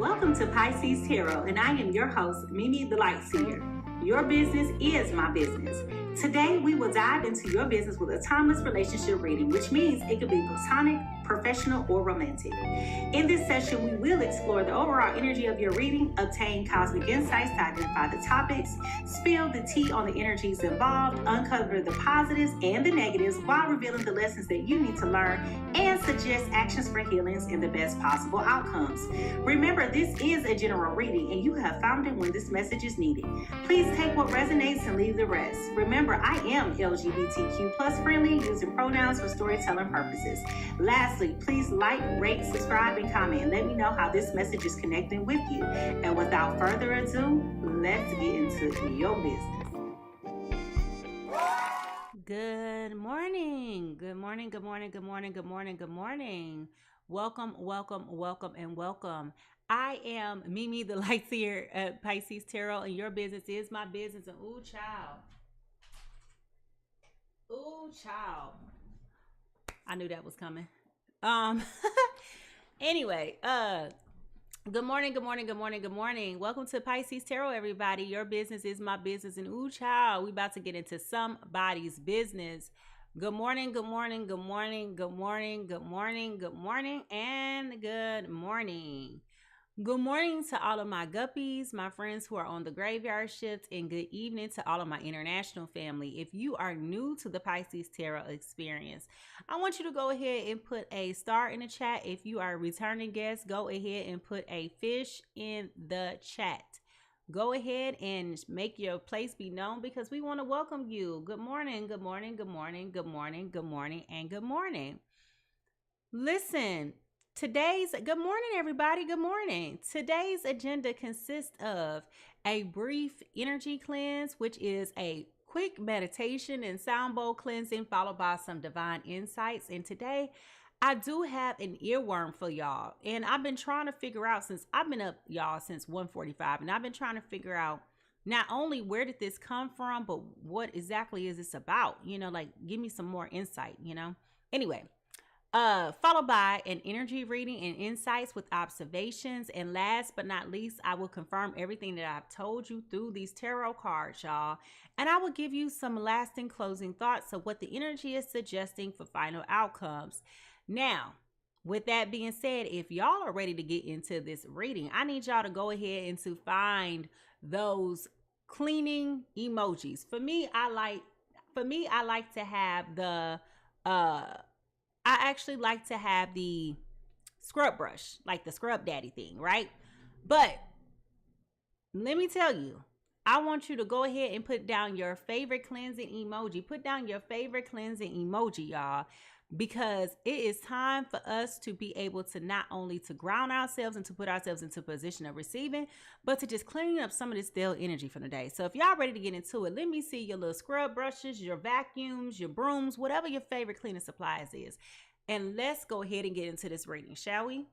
Welcome to PiSeas Tarot, and I am your host, Mimi Lightseer. Your business is my business. Today, we will dive into your business with a timeless relationship reading, which means it could be platonic, professional, or romantic. In this session, we will explore the overall energy of your reading, obtain cosmic insights to identify the topics, spill the tea on the energies involved, uncover the positives and the negatives while revealing the lessons that you need to learn, and suggest actions for healings and the best possible outcomes. Remember, this is a general reading, and you have found it when this message is needed. Please take what resonates and leave the rest. Remember, I am LGBTQ plus friendly, using pronouns for storytelling purposes. Lastly, please like, rate, subscribe, and comment. Let me know how this message is connecting with you. And without further ado, let's get into your business. Good morning. Good morning. Good morning. Good morning. Good morning. Good morning. Welcome, welcome, welcome, and welcome. I am Mimi the Lightseer at PiSeas Tarot, and your business is my business. And ooh, child. Ooh, child. I knew that was coming. Anyway, good morning, good morning, good morning, good morning. Welcome to PiSeas Tarot, everybody. Your business is my business. And ooh, child, we about to get into somebody's business. Good morning, good morning, good morning, good morning, good morning, good morning, and good morning. Good morning to all of my guppies, my friends who are on the graveyard shift, and good evening to all of my international family. If you are new to the PiSeas Tarot experience, I want you to go ahead and put a star in the chat. If you are a returning guest, go ahead and put a fish in the chat. Go ahead and make your place be known because we want to welcome you. Good morning, good morning, good morning, good morning, good morning, and good morning. Listen. Good morning, everybody. Good morning. Today's agenda consists of a brief energy cleanse, which is a quick meditation and sound bowl cleansing, followed by some divine insights. And today, I do have an earworm for y'all. And I've been trying to figure out, since I've been up, y'all, since 1:45, and I've been trying to figure out not only where did this come from, but what exactly is this about? You know, like, give me some more insight, you know? Anyway. Followed by an energy reading and insights with observations. And last but not least, I will confirm everything that I've told you through these tarot cards, y'all. And I will give you some lasting closing thoughts of what the energy is suggesting for final outcomes. Now, with that being said, if y'all are ready to get into this reading, I need y'all to go ahead and to find those cleaning emojis. For me, I like to have the I actually like to have the scrub brush, like the scrub daddy thing, right? But let me tell you, I want you to go ahead and put down your favorite cleansing emoji. Put down your favorite cleansing emoji, y'all, because it is time for us to be able to not only to ground ourselves and to put ourselves into a position of receiving, but to just clean up some of this stale energy from the day. So if y'all ready to get into it, let me see your little scrub brushes, your vacuums, your brooms, whatever your favorite cleaning supplies is. And let's go ahead and get into this reading, shall we?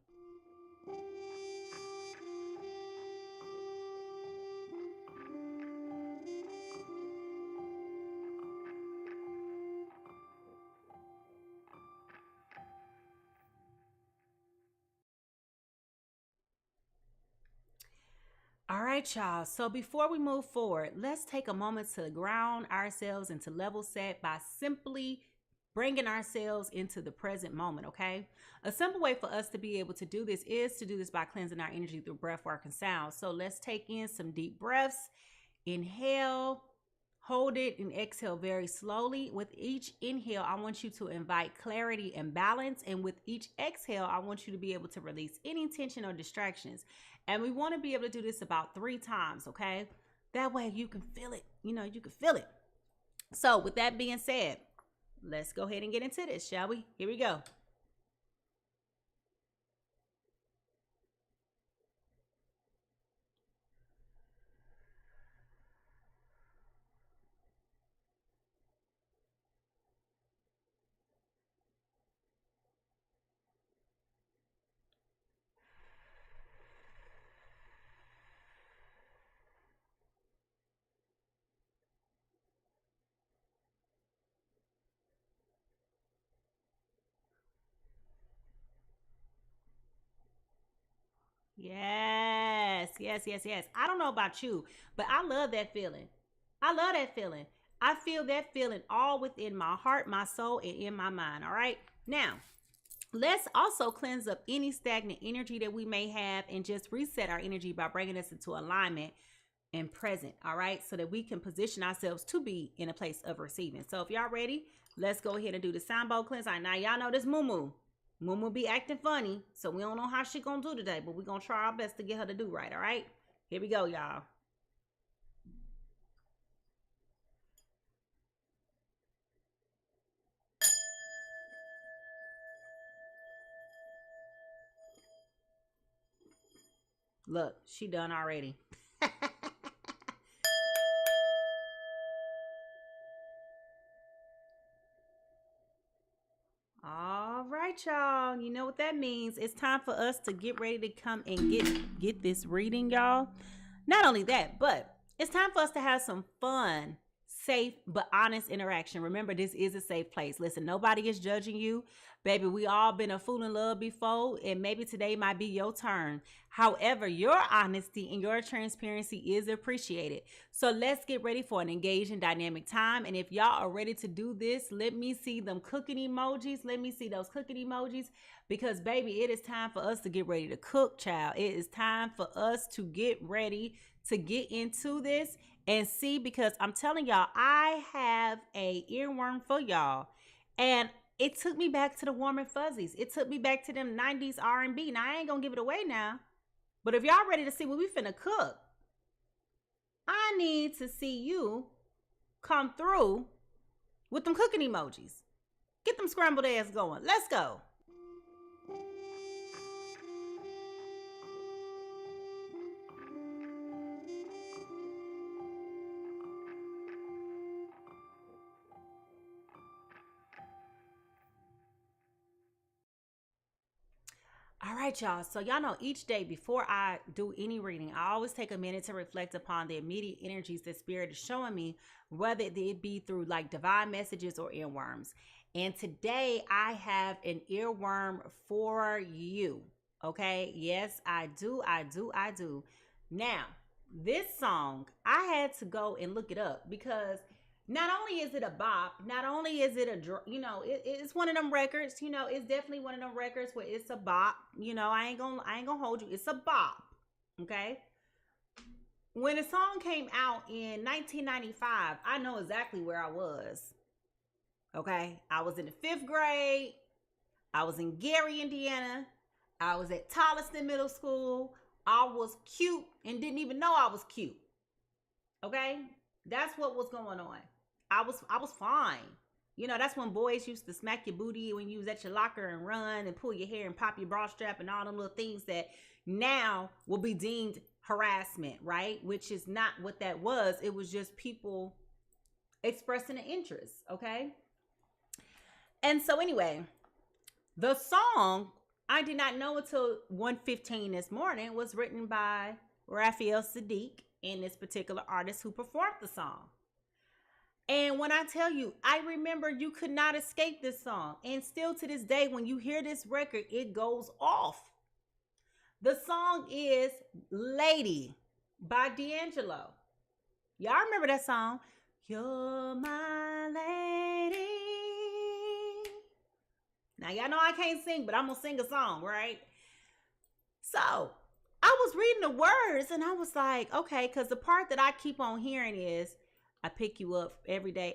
All right, y'all. So before we move forward, let's take a moment to ground ourselves and to level set by simply bringing ourselves into the present moment, okay? A simple way for us to be able to do this is to do this by cleansing our energy through breath work and sound. So let's take in some deep breaths. Inhale, hold it, and exhale very slowly. With each inhale, I want you to invite clarity and balance. And with each exhale, I want you to be able to release any tension or distractions. And we want to be able to do this about 3 times, okay? That way you can feel it. You know, you can feel it. So with that being said, let's go ahead and get into this, shall we? Here we go. Yeah. yes, yes, yes. I don't know about you, but I love that feeling. I love that feeling. I feel that feeling all within my heart, my soul, and in my mind. All right. Now, let's also cleanse up any stagnant energy that we may have and just reset our energy by bringing us into alignment and present. All right. So that we can position ourselves to be in a place of receiving. So if y'all ready, let's go ahead and do the sound bowl cleanse. All right, now, y'all know this Moo Moo be acting funny. So we don't know how she gonna do today, but we're gonna try our best to get her to do right. All right. Here we go, y'all. Look, she done already. All right, y'all. You know what that means. It's time for us to get ready to come and get this reading, y'all. Not only that, but it's time for us to have some fun, safe, but honest interaction. Remember, this is a safe place. Listen, nobody is judging you. Baby, we all been a fool in love before, and maybe today might be your turn. However, your honesty and your transparency is appreciated. So let's get ready for an engaging, dynamic time. And if y'all are ready to do this, let me see them cooking emojis. Let me see those cooking emojis. Because, baby, it is time for us to get ready to cook, child. It is time for us to get ready to get into this and see, because I'm telling y'all, I have a earworm for y'all. And it took me back to the warm and fuzzies. It took me back to them 90s R&B. Now, I ain't gonna give it away now. But if y'all ready to see what we finna cook, I need to see you come through with them cooking emojis. Get them scrambled eggs going. Let's go. All right, y'all. So y'all know each day before I do any reading, I always take a minute to reflect upon the immediate energies that Spirit is showing me, whether it be through like divine messages or earworms. And today I have an earworm for you. Okay. Yes, I do. Now, this song, I had to go and look it up because not only is it a bop, not only is it it's one of them records, it's definitely one of them records where it's a bop. I ain't gonna hold you. It's a bop. Okay. When the song came out in 1995, I know exactly where I was. Okay. I was in the 5th grade. I was in Gary, Indiana. I was at Tolliston Middle School. I was cute and didn't even know I was cute. Okay. That's what was going on. I was fine. That's when boys used to smack your booty when you was at your locker and run and pull your hair and pop your bra strap and all them little things that now will be deemed harassment, right? Which is not what that was. It was just people expressing an interest, okay? And so anyway, the song, I did not know until 1:15 this morning, was written by Raphael Sadiq and this particular artist who performed the song. And when I tell you, I remember you could not escape this song. And still to this day, when you hear this record, it goes off. The song is Lady by D'Angelo. Y'all remember that song? You're my lady. Now, y'all know I can't sing, but I'm going to sing a song, right? So, I was reading the words and I was like, okay, because the part that I keep on hearing is, I pick you up every day.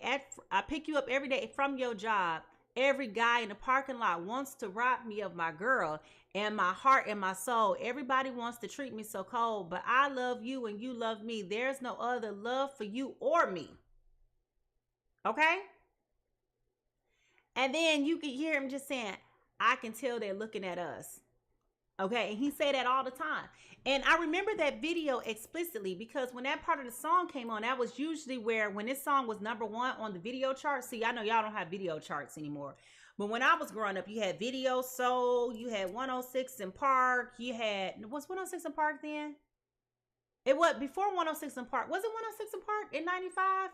I pick you up every day from your job. Every guy in the parking lot wants to rob me of my girl and my heart and my soul. Everybody wants to treat me so cold, but I love you and you love me. There's no other love for you or me. Okay? And then you can hear him just saying, I can tell they're looking at us. Okay, and he said that all the time. And I remember that video explicitly because when that part of the song came on, that was usually where, when this song was #1 on the video chart. See, I know y'all don't have video charts anymore. But when I was growing up, you had Video Soul, you had 106 in Park, was 106 in Park then? It was before 106 in Park. Was it 106 in Park in 95?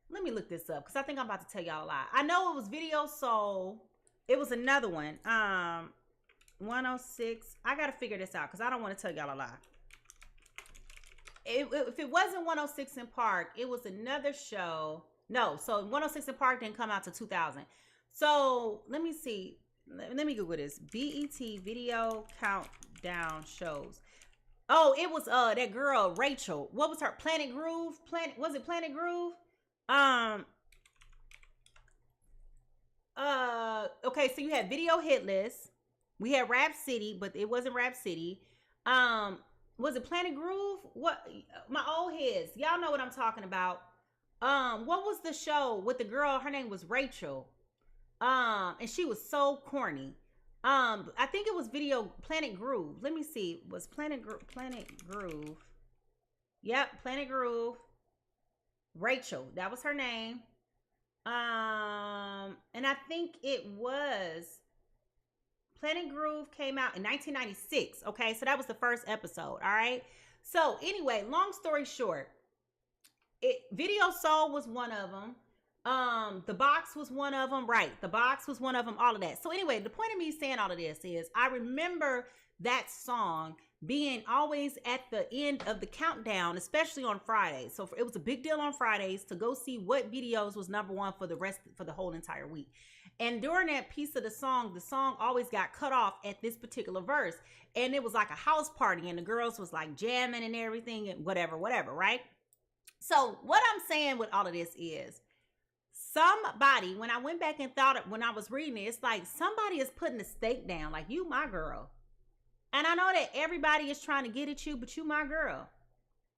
Let me look this up because I think I'm about to tell y'all a lie. I know it was Video Soul. It was another one. 106. I gotta figure this out because I don't want to tell y'all a lie. if it wasn't 106 in Park, it was another show. No, so 106 in Park didn't come out to 2000. So let me see. Let me Google this. BET video countdown shows. Oh, it was that girl Rachel. What was her? Planet Groove? Was it Planet Groove? Okay, so you had Video Hit List. We had Rap City, but it wasn't Rap City. Was it Planet Groove? What, my old heads, y'all know what I'm talking about. What was the show with the girl? Her name was Rachel. And she was so corny. I think it was Planet Groove. Let me see. Was Planet Groove? Yep, Planet Groove. Rachel, that was her name. And I think it was Planet Groove came out in 1996. Okay, so that was the first episode. All right. So anyway, long story short, Video Soul was one of them. The Box was one of them. Right, The Box was one of them. All of that. So anyway, the point of me saying all of this is I remember that song being always at the end of the countdown, especially on Fridays. So it was a big deal on Fridays to go see what videos was number one for the whole entire week. And during that piece of the song always got cut off at this particular verse. And it was like a house party and the girls was like jamming and everything and whatever, right? So what I'm saying with all of this is somebody, when I went back and thought, when I was reading it, it's like somebody is putting the stake down, like, you my girl. And I know that everybody is trying to get at you, but you my girl.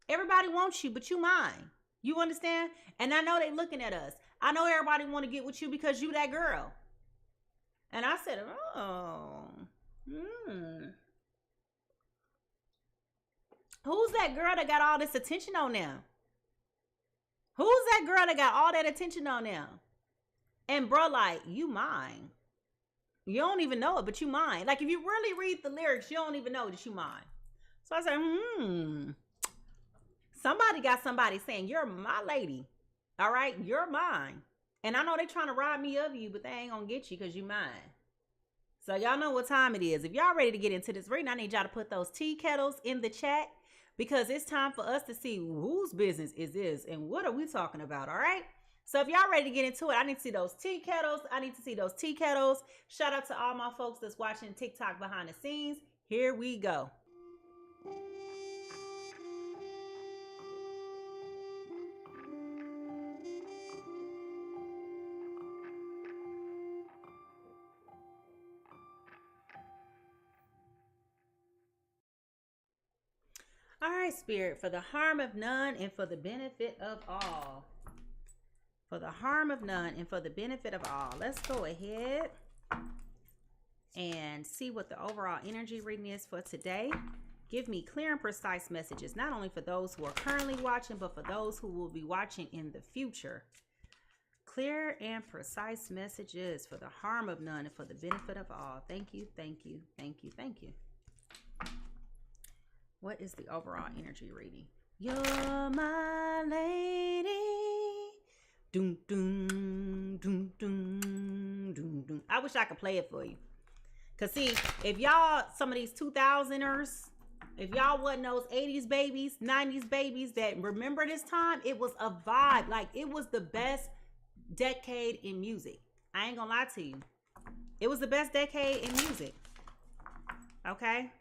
Everybody wants you, but you mine. You understand? And I know they looking at us. I know everybody want to get with you because you that girl. And I said, who's that girl that got all this attention on them? Who's that girl that got all that attention on them? And bro, like, you mine. You don't even know it, but you mine. Like, if you really read the lyrics, you don't even know that you mine. So I said, somebody got somebody saying, you're my lady. All right, you're mine. And I know they trying to rob me of you, but they ain't gonna get you because you mine. So y'all know what time it is. If y'all ready to get into this reading, I need y'all to put those tea kettles in the chat because it's time for us to see whose business is this and what are we talking about, all right? So if y'all ready to get into it, I need to see those tea kettles. Shout out to all my folks that's watching TikTok behind the scenes. Here we go. All right, Spirit, for the harm of none and for the benefit of all. For the harm of none and for the benefit of all. Let's go ahead and see what the overall energy reading is for today. Give me clear and precise messages, not only for those who are currently watching, but for those who will be watching in the future. Clear and precise messages for the harm of none and for the benefit of all. Thank you, thank you, thank you, thank you. What is the overall energy reading? You're my lady. Doom, doom, doom, doom, doom, doom. I wish I could play it for you. Because see, if y'all, some of these 2000ers, if y'all wasn't those 80s babies, 90s babies that remember this time, it was a vibe. Like, it was the best decade in music. I ain't gonna lie to you. It was the best decade in music. Okay?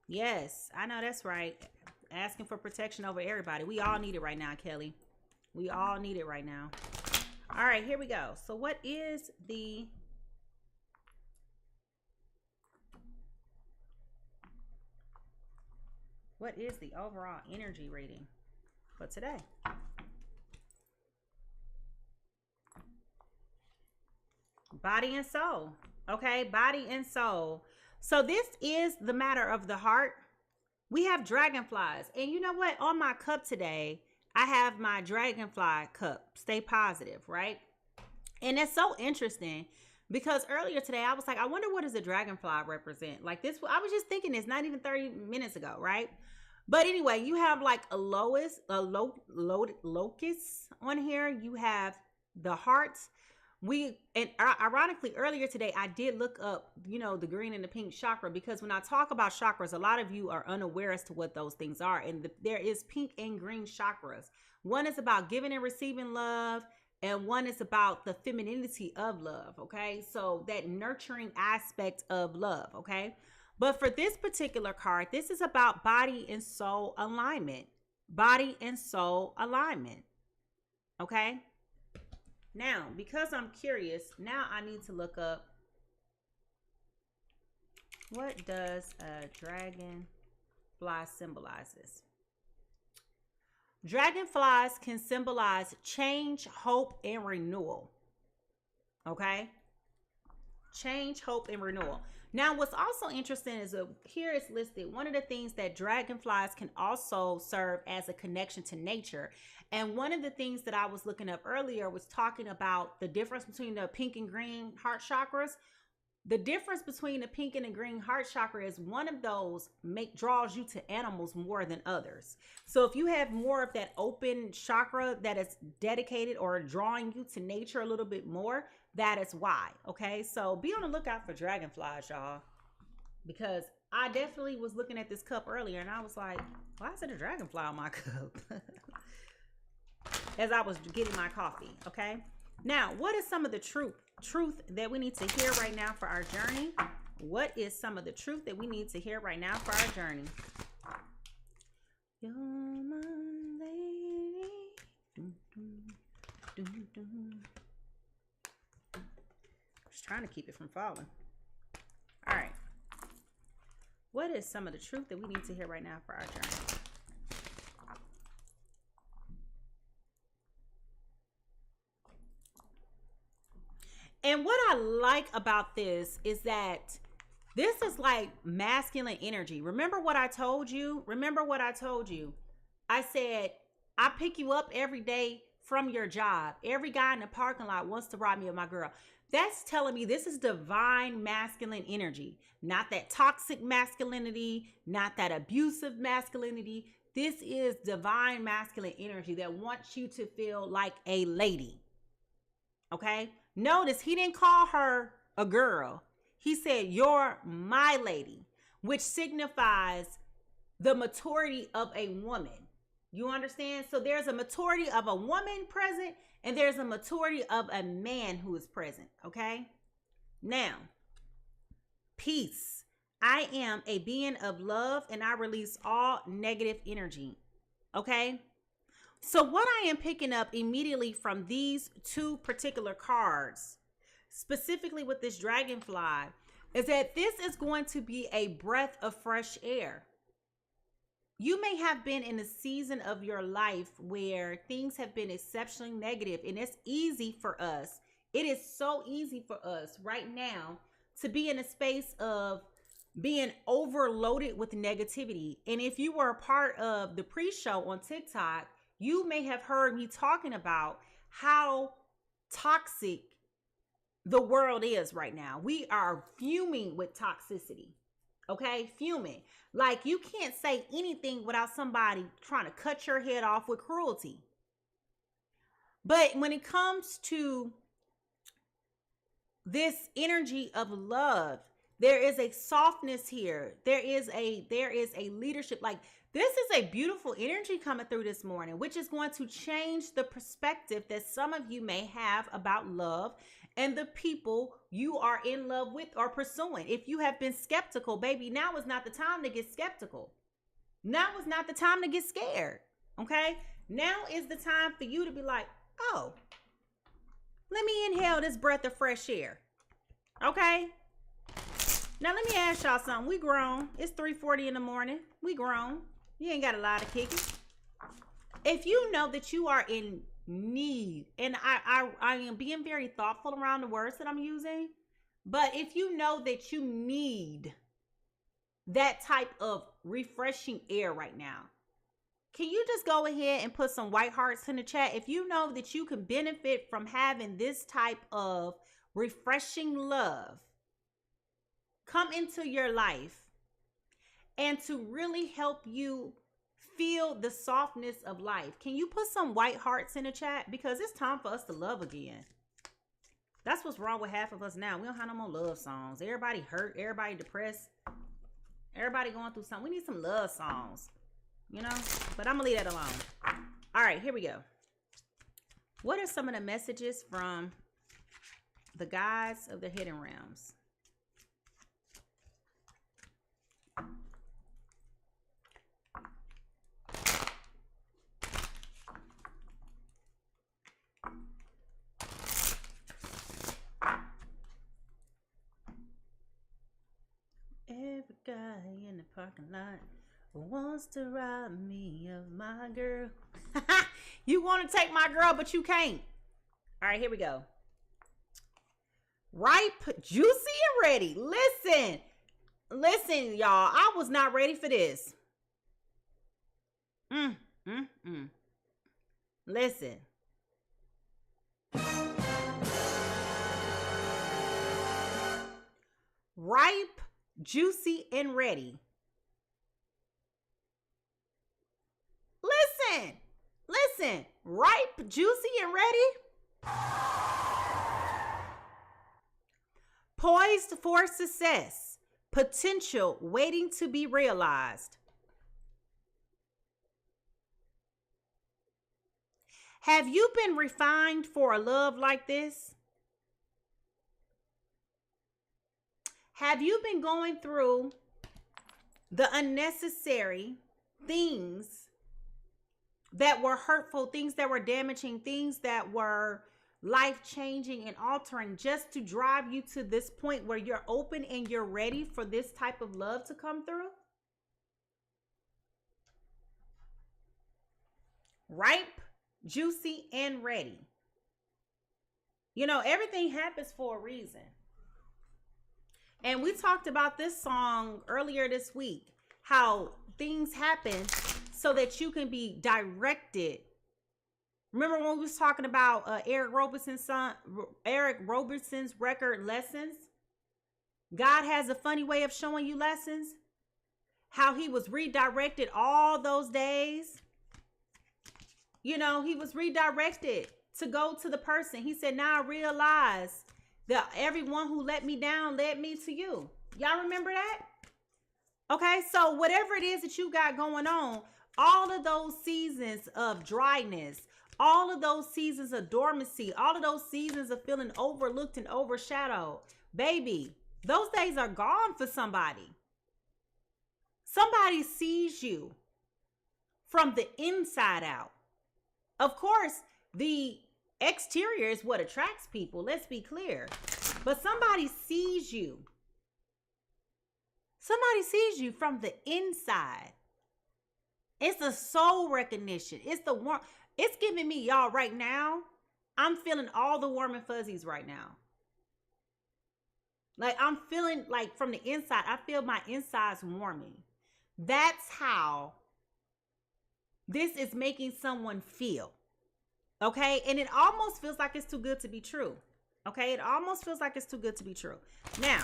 Yes, I know that's right. Asking for protection over everybody. We all need it right now, Kelly. We all need it right now. All right, here we go. So what is the overall energy reading for today? Body and soul. Okay, body and soul. So this is the matter of the heart. We have dragonflies. And you know what? On my cup today, I have my dragonfly cup. Stay positive, right? And it's so interesting because earlier today, I was like, I wonder what does a dragonfly represent? Like this, I was just thinking this not even 30 minutes ago, right? But anyway, you have like a locust on here. You have the hearts, Ironically, earlier today, I did look up, the green and the pink chakra, because when I talk about chakras, a lot of you are unaware as to what those things are. And there is pink and green chakras. One is about giving and receiving love, and one is about the femininity of love. Okay. So that nurturing aspect of love. Okay. But for this particular card, this is about body and soul alignment. Body and soul alignment. Okay. Now, because I'm curious, now I need to look up, what does a dragonfly symbolizes? Dragonflies can symbolize change, hope, and renewal. Okay? Change, hope, and renewal. Now, what's also interesting is here it's listed, one of the things that dragonflies can also serve as a connection to nature. And one of the things that I was looking up earlier was talking about the difference between the pink and green heart chakras. The difference between the pink and the green heart chakra is one of those draws you to animals more than others. So if you have more of that open chakra that is dedicated or drawing you to nature a little bit more, that is why. Okay, so be on the lookout for dragonflies, y'all, because I definitely was looking at this cup earlier and I was like, why is it a dragonfly on my cup? As I was getting my coffee. Okay, now what is some of the truth that we need to hear right now for our journey? What is some of the truth that we need to hear right now for our journey? You're my lady. Just trying to keep it from falling. All right. What is some of the truth that we need to hear right now for our journey? And what I like about this is that this is like masculine energy. Remember what I told you? I said, I pick you up every day from your job. Every guy in the parking lot wants to rob me of my girl. That's telling me this is divine masculine energy. Not that toxic masculinity, not that abusive masculinity. This is divine masculine energy that wants you to feel like a lady. Okay? Notice he didn't call her a girl. He said, you're my lady, which signifies the maturity of a woman. You understand? So there's a maturity of a woman present and there's a maturity of a man who is present. Okay? Now, peace. I am a being of love and I release all negative energy. Okay? So what I am picking up immediately from these two particular cards, specifically with this dragonfly, is that this is going to be a breath of fresh air. You may have been in a season of your life where things have been exceptionally negative, and it's easy for us. It is so easy for us right now to be in a space of being overloaded with negativity. And if you were a part of the pre-show on TikTok, you may have heard me talking about how toxic the world is right now. We are fuming with toxicity. Okay, fuming. Like you can't say anything without somebody trying to cut your head off with cruelty. But when it comes to this energy of love, there is a softness here. There is a leadership. Like this is a beautiful energy coming through this morning, which is going to change the perspective that some of you may have about love and the people you are in love with or pursuing. If you have been skeptical, baby, now is not the time to get skeptical. Now is not the time to get scared. Okay? Now is the time for you to be like, oh, let me inhale this breath of fresh air. Okay? Now let me ask y'all something. We grown. It's 3:40 in the morning. We grown. You ain't got a lot of kicking. If you know that you are in need, and I am being very thoughtful around the words that I'm using, but if you know that you need that type of refreshing air right now, can you just go ahead and put some white hearts in the chat? If you know that you can benefit from having this type of refreshing love come into your life and to really help you feel the softness of life, can you put some white hearts in the chat? Because it's time for us to love again. That's what's wrong with half of us now. We don't have no more love songs. Everybody hurt. Everybody depressed. Everybody going through something. We need some love songs, you know? But I'm going to leave that alone. All right, here we go. What are some of the messages from the guides of the hidden realms? Every guy in the parking lot wants to rob me of my girl. You want to take my girl, but you can't. All right, here we go. Ripe, juicy, and ready. Listen, y'all. I was not ready for this. Listen. Ripe, juicy, and ready. Listen. Ripe, juicy, and ready. Poised for success. Potential waiting to be realized. Have you been refined for a love like this? Have you been going through the unnecessary things that were hurtful, things that were damaging, things that were life-changing and altering just to drive you to this point where you're open and you're ready for this type of love to come through? Ripe, juicy, and ready. You know, everything happens for a reason. And we talked about this song earlier this week, how things happen so that you can be directed. Remember when we was talking about Eric Roberson's record Lessons? God has a funny way of showing you lessons. How he was redirected all those days. You know, he was redirected to go to the person. He said, now I realize that everyone who let me down led me to you. Y'all remember that? Okay, so whatever it is that you got going on, all of those seasons of dryness, all of those seasons of dormancy, all of those seasons of feeling overlooked and overshadowed, baby, those days are gone for somebody. Somebody sees you from the inside out. Of course, the exterior is what attracts people. Let's be clear. But somebody sees you. Somebody sees you from the inside. It's the soul recognition. It's the warm. It's giving me, y'all, right now. I'm feeling all the warm and fuzzies right now. Like I'm feeling like from the inside, I feel my insides warming. That's how this is making someone feel. Okay. And it almost feels like it's too good to be true. Okay. It almost feels like it's too good to be true. Now,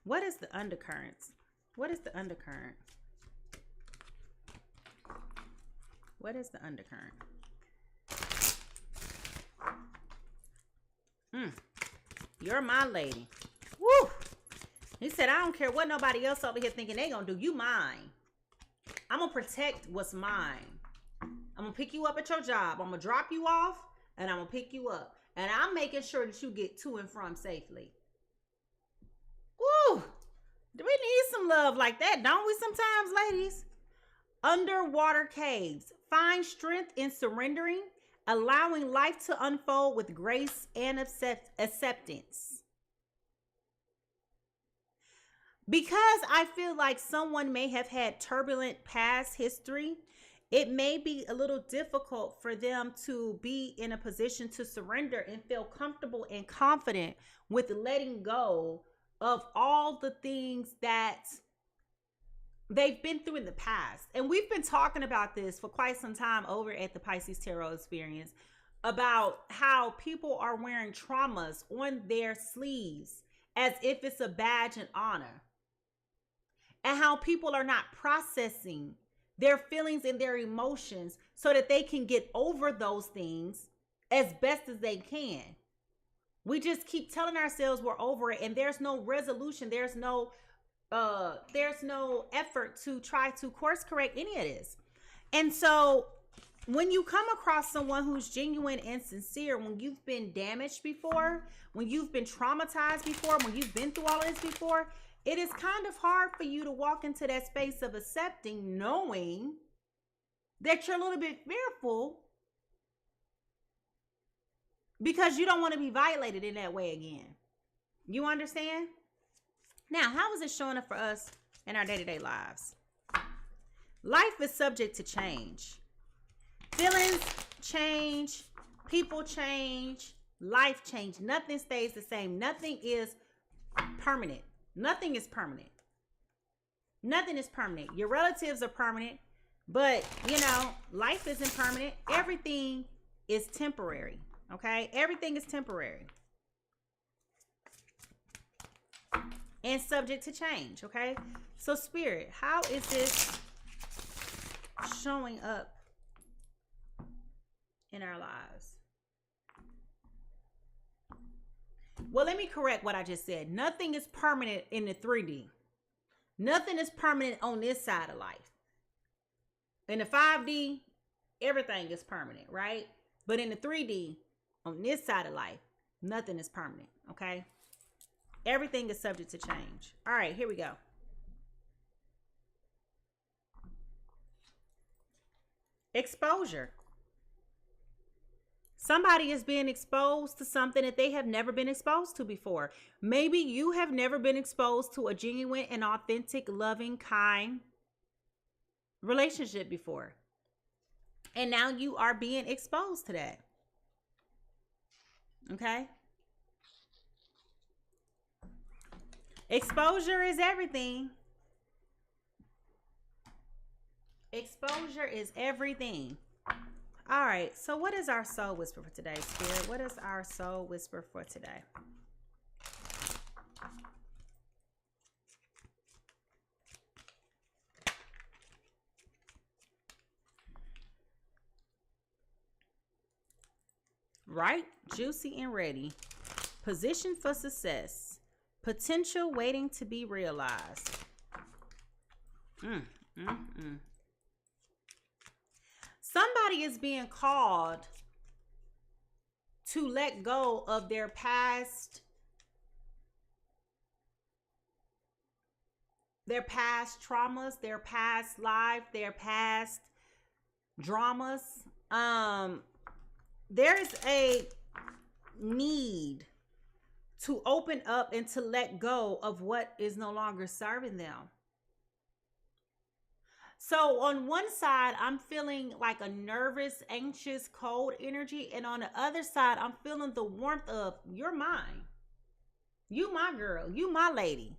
what is the undercurrents? What is the undercurrent? What is the undercurrent? You're my lady. Woo! He said, I don't care what nobody else over here thinking they gonna do. You mine. I'm gonna protect what's mine. I'm gonna pick you up at your job. I'm gonna drop you off and I'm gonna pick you up. And I'm making sure that you get to and from safely. Woo! Do we need some love like that, don't we sometimes, ladies? Underwater caves. Find strength in surrendering, allowing life to unfold with grace and acceptance. Because I feel like someone may have had turbulent past history, it may be a little difficult for them to be in a position to surrender and feel comfortable and confident with letting go of all the things that they've been through in the past. And we've been talking about this for quite some time over at the Pisces Tarot Experience about how people are wearing traumas on their sleeves as if it's a badge and honor. and how people are not processing their feelings and their emotions so that they can get over those things as best as they can. We just keep telling ourselves we're over it, and there's no resolution. There's no effort to try to course correct any of this. And so when you come across someone who's genuine and sincere, when you've been damaged before, when you've been traumatized before, when you've been through all of this before, it is kind of hard for you to walk into that space of accepting, knowing that you're a little bit fearful because you don't want to be violated in that way again. You understand? Now, how is it showing up for us in our day-to-day lives? Life is subject to change. Feelings change, people change, life change. Nothing stays the same. Nothing is permanent. Nothing is permanent. Nothing is permanent. Your relatives are permanent, but life isn't permanent. Everything is temporary. Okay? Everything is temporary and subject to change. Okay? So Spirit, how is this showing up in our lives? Well, let me correct what I just said. Nothing is permanent in the 3D. Nothing is permanent on this side of life. In the 5D, everything is permanent, right? But in the 3D, on this side of life, nothing is permanent, okay? Everything is subject to change. All right, here we go. Exposure. Somebody is being exposed to something that they have never been exposed to before. Maybe you have never been exposed to a genuine and authentic, loving, kind relationship before. And now you are being exposed to that. Okay? Exposure is everything. Exposure is everything. All right, so what is our soul whisper for today, Spirit? What is our soul whisper for today? Right, juicy and ready. Position for success. Potential waiting to be realized. Somebody is being called to let go of their past traumas, their past life, their past dramas. There's a need to open up and to let go of what is no longer serving them. So on one side, I'm feeling like a nervous, anxious, cold energy. And on the other side, I'm feeling the warmth of, you're mine. You my girl. You my lady.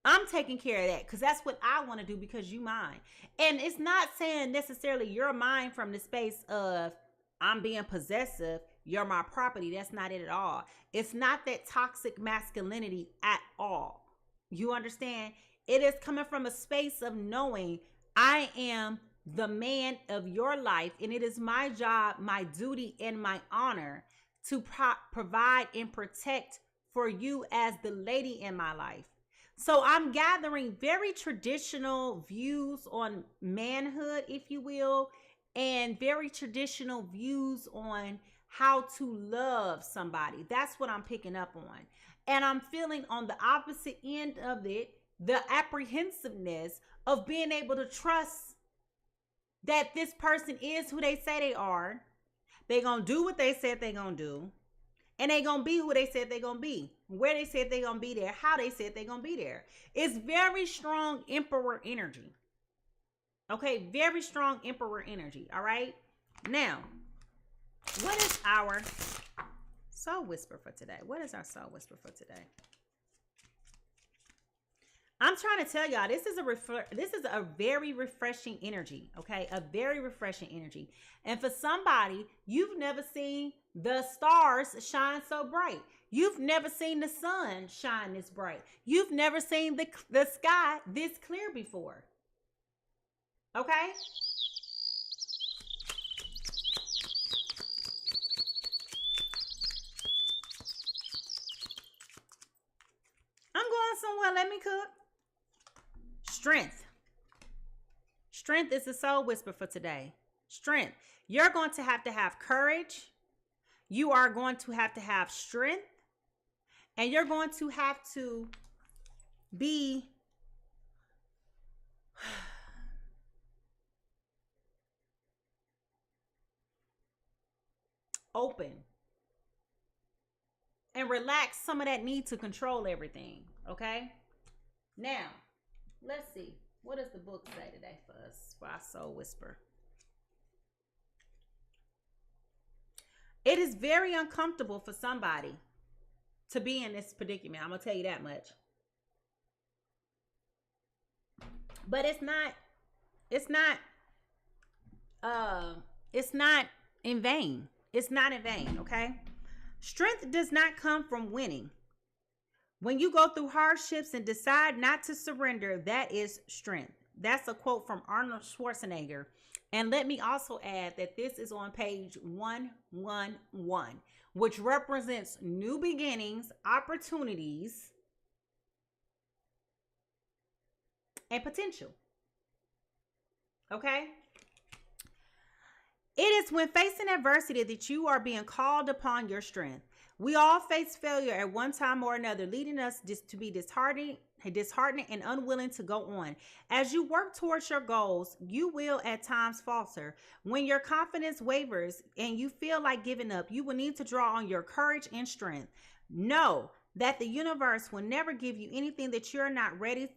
I'm taking care of that because that's what I want to do because you mine. And it's not saying necessarily you're mine from the space of I'm being possessive. You're my property. That's not it at all. It's not that toxic masculinity at all. You understand? It is coming from a space of knowing I am the man of your life, and it is my job, my duty, and my honor to provide and protect for you as the lady in my life. So I'm gathering very traditional views on manhood, if you will, and very traditional views on how to love somebody. That's what I'm picking up on. And I'm feeling on the opposite end of it, the apprehensiveness of being able to trust that this person is who they say they are. They're going to do what they said they're going to do. And they're going to be who they said they're going to be. Where they said they're going to be there. How they said they're going to be there. It's very strong emperor energy. Okay, very strong emperor energy. All right. Now, what is our soul whisper for today? What is our soul whisper for today? I'm trying to tell y'all, this is a very refreshing energy, okay? A very refreshing energy. And for somebody, you've never seen the stars shine so bright. You've never seen the sun shine this bright. You've never seen the sky this clear before. Okay? I'm going somewhere. Let me cook. Strength. Strength is the soul whisper for today. Strength. You're going to have courage. You are going to have strength. And you're going to have to be open and relax some of that need to control everything. Okay? Now, let's see. What does the book say today for us, for our soul whisper? It is very uncomfortable for somebody to be in this predicament. I'm going to tell you that much. But it's not in vain. It's not in vain, okay? Strength does not come from winning. When you go through hardships and decide not to surrender, that is strength. That's a quote from Arnold Schwarzenegger. And let me also add that this is on page 111, which represents new beginnings, opportunities, and potential. Okay? It is when facing adversity that you are being called upon your strength. We all face failure at one time or another, leading us to be disheartened and unwilling to go on. As you work towards your goals, you will at times falter. When your confidence wavers and you feel like giving up, you will need to draw on your courage and strength. Know that the universe will never give you anything that you're not ready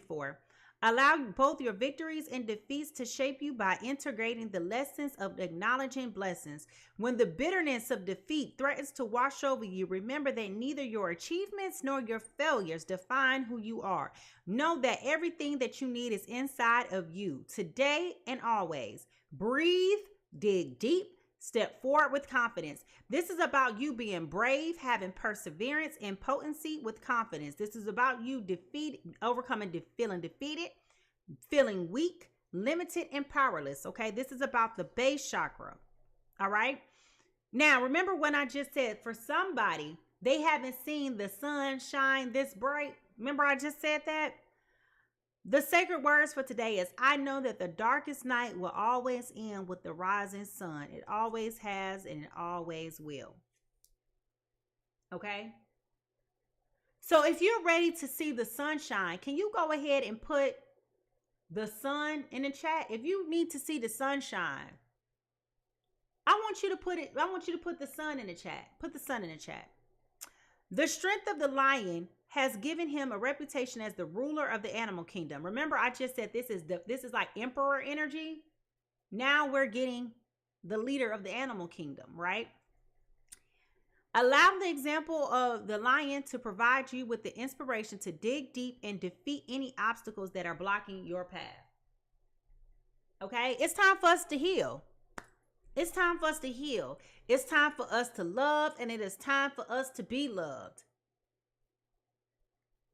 for. Allow both your victories and defeats to shape you by integrating the lessons of acknowledging blessings. When the bitterness of defeat threatens to wash over you, remember that neither your achievements nor your failures define who you are. Know that everything that you need is inside of you, today and always. Breathe, dig deep, step forward with confidence. This is about you being brave, having perseverance and potency with confidence. This is about you feeling defeated, feeling weak, limited, and powerless. Okay, this is about the base chakra. All right. Now, remember when I just said for somebody, they haven't seen the sun shine this bright. Remember I just said that? The sacred words for today is, I know that the darkest night will always end with the rising sun. It always has and it always will. Okay? So if you're ready to see the sunshine, can you go ahead and put the sun in the chat? If you need to see the sunshine, I want you to put the sun in the chat. Put the sun in the chat. The strength of the lion has given him a reputation as the ruler of the animal kingdom. Remember, I just said this is like emperor energy. Now we're getting the leader of the animal kingdom, right? Allow the example of the lion to provide you with the inspiration to dig deep and defeat any obstacles that are blocking your path. Okay? It's time for us to heal. It's time for us to heal. It's time for us to love, and it is time for us to be loved.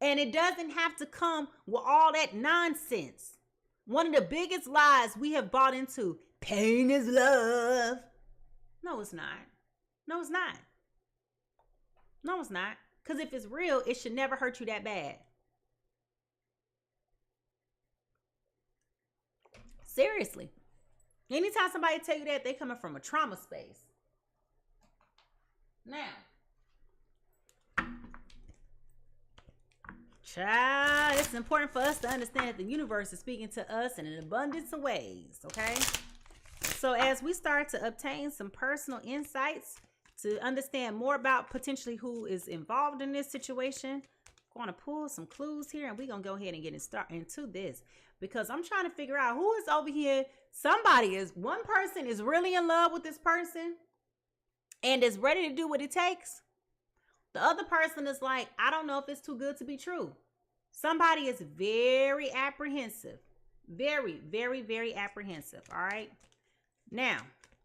And it doesn't have to come with all that nonsense. One of the biggest lies we have bought into, pain is love. No, it's not. No, it's not. No, it's not. Because if it's real, it should never hurt you that bad. Seriously. Anytime somebody tell you that, they coming from a trauma space. Now, child, it's important for us to understand that the universe is speaking to us in an abundance of ways, okay? So as we start to obtain some personal insights to understand more about potentially who is involved in this situation, I'm going to pull some clues here, and we're going to go ahead and get into this, because I'm trying to figure out who is over here. One person is really in love with this person and is ready to do what it takes. The other person is like, I don't know if it's too good to be true. Somebody is very apprehensive. Very, very, very apprehensive. All right. Now,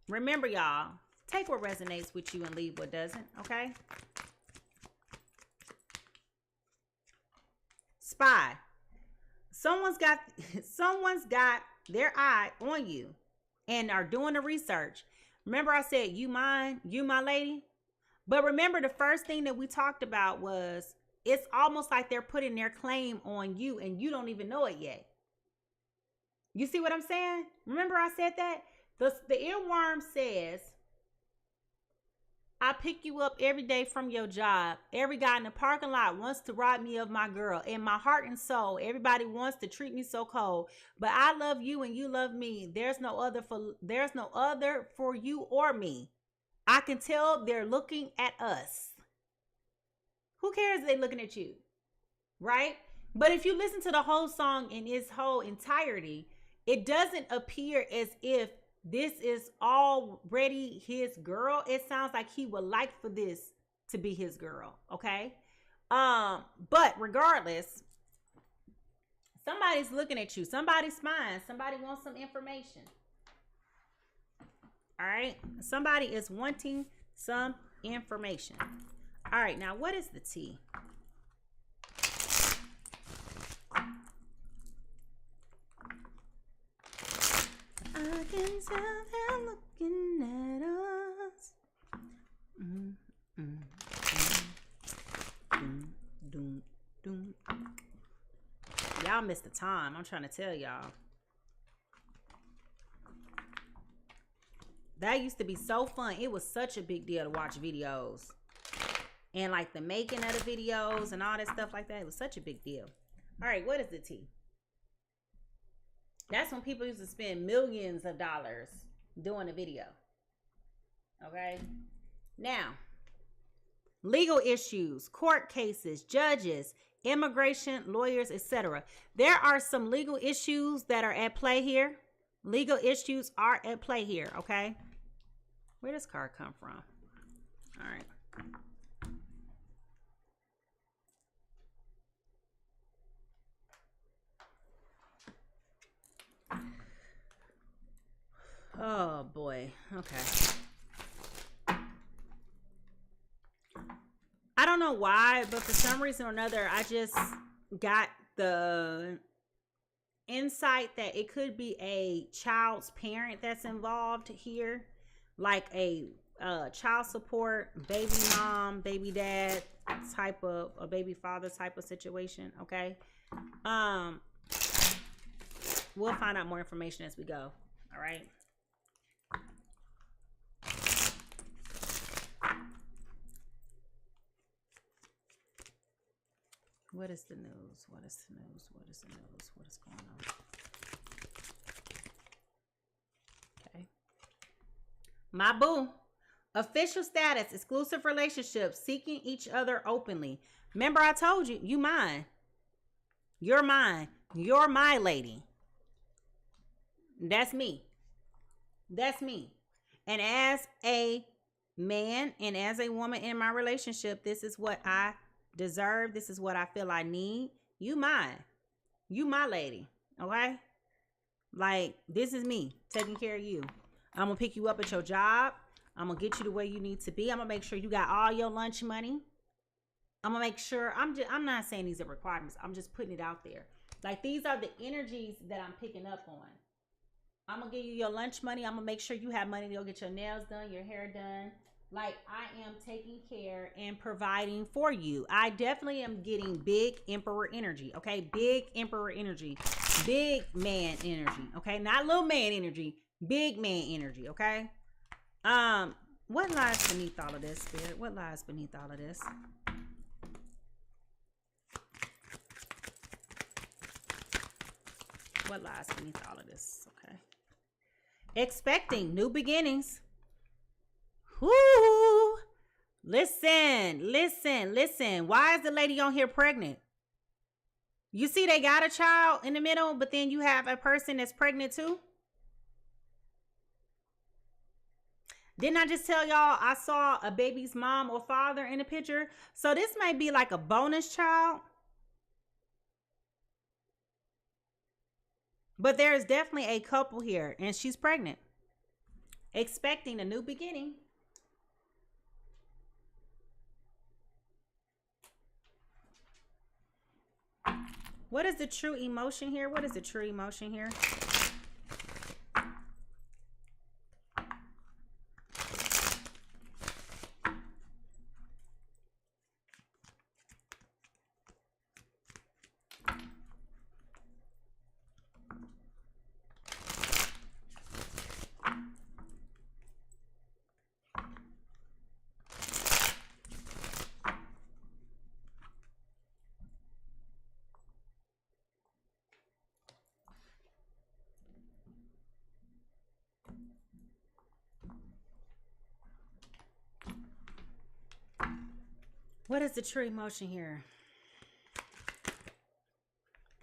remember, y'all, Take what resonates with you and leave what doesn't, okay? Spy. Someone's got their eye on you and are doing the research. Remember I said, you mine, you my lady? But remember the first thing that we talked about was it's almost like they're putting their claim on you and you don't even know it yet. You see what I'm saying? Remember I said that? The earworm says, I pick you up every day from your job. Every guy in the parking lot wants to rob me of my girl. In my heart and soul, everybody wants to treat me so cold. But I love you and you love me. There's no other for you or me. I can tell they're looking at us. Who cares if they're looking at you? Right? But if you listen to the whole song in its whole entirety, it doesn't appear as if this is already his girl. It sounds like he would like for this to be his girl. Okay. But regardless, somebody's looking at you. Somebody's spying. Somebody wants some information. All right. Somebody is wanting some information. All right. Now, what is the T? I can tell they're looking at us. Y'all missed the time. I'm trying to tell y'all. That used to be so fun. It was such a big deal to watch videos. And like the making of the videos and all that stuff like that. It was such a big deal. All right, what is the T? That's when people used to spend millions of dollars doing a video. Okay. Now, legal issues, court cases, judges, immigration, lawyers, etc. There are some legal issues that are at play here. Legal issues are at play here. Okay. Where does card come from? All right. Oh boy. Okay. I don't know why, but for some reason or another, I just got the insight that it could be a child's parent that's involved here, like a child support, baby mom, baby dad type of a baby father type of situation. Okay. We'll find out more information as we go. All right. What is the news? What is the news? What is the news? What is going on? Okay. My boo. Official status, exclusive relationships, seeking each other openly. Remember I told you, you mine. You're mine. You're my lady. That's me. That's me. And as a man and as a woman in my relationship, this is what I deserve. This is what I feel I need. You mine. You my lady. Okay? Like, this is me taking care of you. I'm gonna pick you up at your job. I'm gonna get you to where you need to be. I'm gonna make sure you got all your lunch money. I'm gonna make sure, I'm not saying these are requirements. I'm just putting it out there. Like, these are the energies that I'm picking up on. I'm gonna give you your lunch money. I'm gonna make sure you have money to go get your nails done, your hair done. Like, I am taking care and providing for you. I definitely am getting big emperor energy. Okay. Big emperor energy. Big man energy. Okay. Not little man energy. Big man energy. Okay. What lies beneath all of this, Spirit? What lies beneath all of this? What lies beneath all of this? Okay. Expecting new beginnings. Whoo! Listen, listen, listen. Why is the lady on here pregnant? You see they got a child in the middle, but then you have a person that's pregnant too? Didn't I just tell y'all I saw a baby's mom or father in the picture? So this might be like a bonus child. But there's definitely a couple here and she's pregnant. Expecting a new beginning. What is the true emotion here? What is the true emotion here? What is the true emotion here?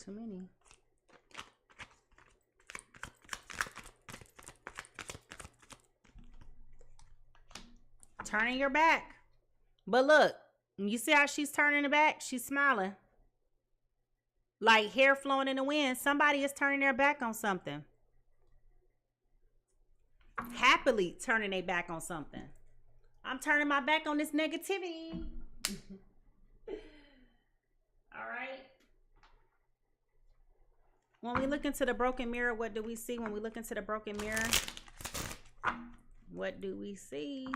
Too many. Turning your back. But look, you see how she's turning her back? She's smiling. Like hair flowing in the wind. Somebody is turning their back on something. Happily turning their back on something. I'm turning my back on this negativity. All right. When we look into the broken mirror, what do we see? When we look into the broken mirror, what do we see?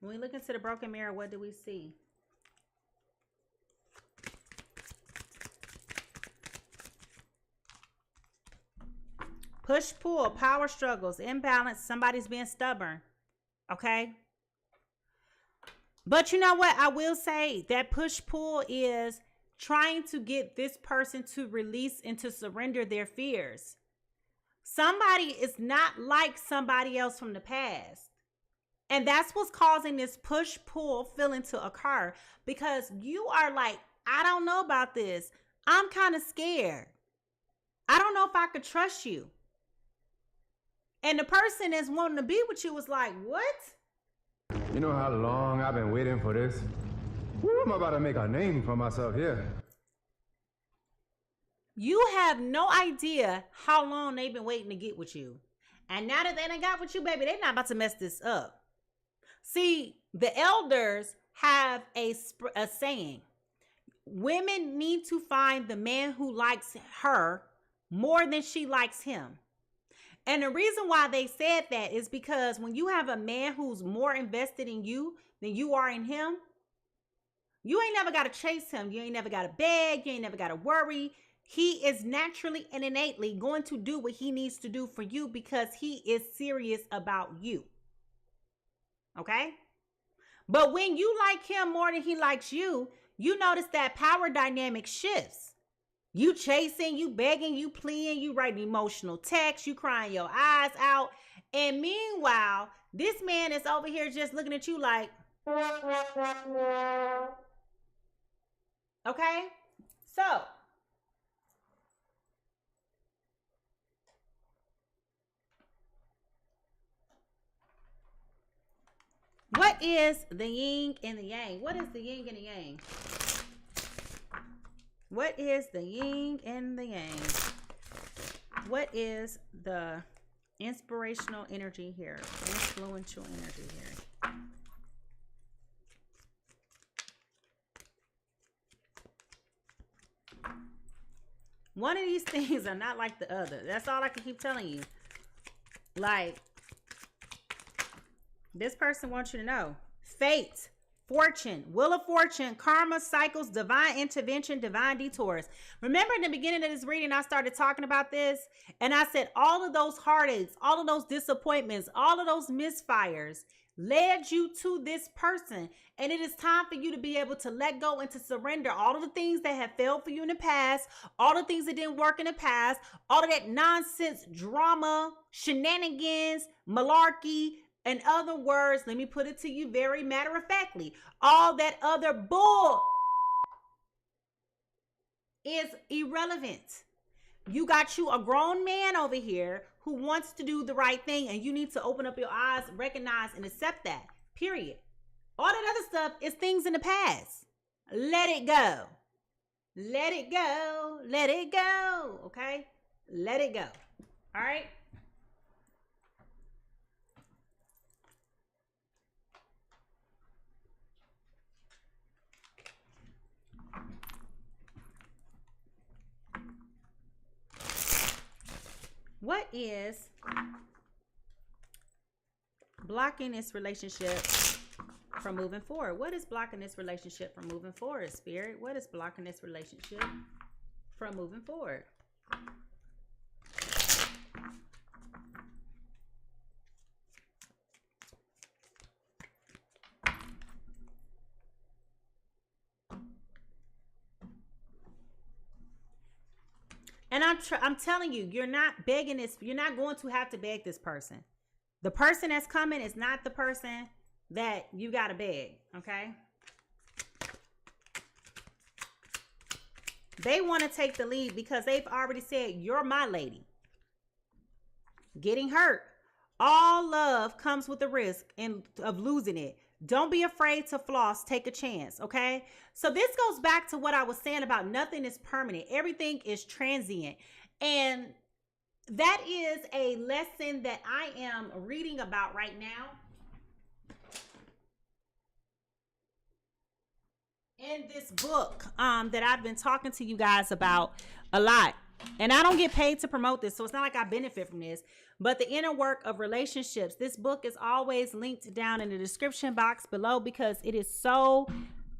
When we look into the broken mirror, what do we see? Push, pull, power struggles, imbalance, somebody's being stubborn. Okay? But you know what? I will say that push, pull is trying to get this person to release and to surrender their fears. Somebody is not like somebody else from the past. And that's what's causing this push, pull feeling to occur. Because you are like, I don't know about this. I'm kind of scared. I don't know if I could trust you. And the person that's wanting to be with you was like, what? You know how long I've been waiting for this? Woo, I'm about to make a name for myself here. You have no idea how long they've been waiting to get with you. And now that they done got with you, baby, they're not about to mess this up. See, the elders have a saying. Women need to find the man who likes her more than she likes him. And the reason why they said that is because when you have a man who's more invested in you than you are in him, you ain't never got to chase him. You ain't never got to beg. You ain't never got to worry. He is naturally and innately going to do what he needs to do for you because he is serious about you. Okay? But when you like him more than he likes you, you notice that power dynamic shifts. You chasing, you begging, you pleading, you writing emotional texts, you crying your eyes out. And meanwhile, this man is over here just looking at you like, okay? So, what is the yin and the yang? What is the yin and the yang? What is the yin and the yang? What is the inspirational energy here? Influential energy here. One of these things are not like the other. That's all I can keep telling you. Like, this person wants you to know. Fate. Fortune, wheel of fortune, karma, cycles, divine intervention, divine detours. Remember in the beginning of this reading, I started talking about this and I said all of those heartaches, all of those disappointments, all of those misfires led you to this person. And it is time for you to be able to let go and to surrender all of the things that have failed for you in the past, all the things that didn't work in the past, all of that nonsense, drama, shenanigans, malarkey. In other words, let me put it to you very matter-of-factly. All that other bull is irrelevant. You got you a grown man over here who wants to do the right thing, and you need to open up your eyes, recognize, and accept that. Period. All that other stuff is things in the past. Let it go. Let it go. Let it go. Okay? Let it go. All right? What is blocking this relationship from moving forward? What is blocking this relationship from moving forward, Spirit? What is blocking this relationship from moving forward? And I'm telling you, you're not begging this. You're not going to have to beg this person. The person that's coming is not the person that you got to beg, okay? They want to take the lead because they've already said, you're my lady. Getting hurt. All love comes with the risk of losing it. Don't be afraid to floss. Take a chance, okay? So this goes back to what I was saying about nothing is permanent. Everything is transient. And that is a lesson that I am reading about right now. In this book that I've been talking to you guys about a lot. And I don't get paid to promote this, so it's not like I benefit from this. But the inner work of relationships, this book is always linked down in the description box below because it is so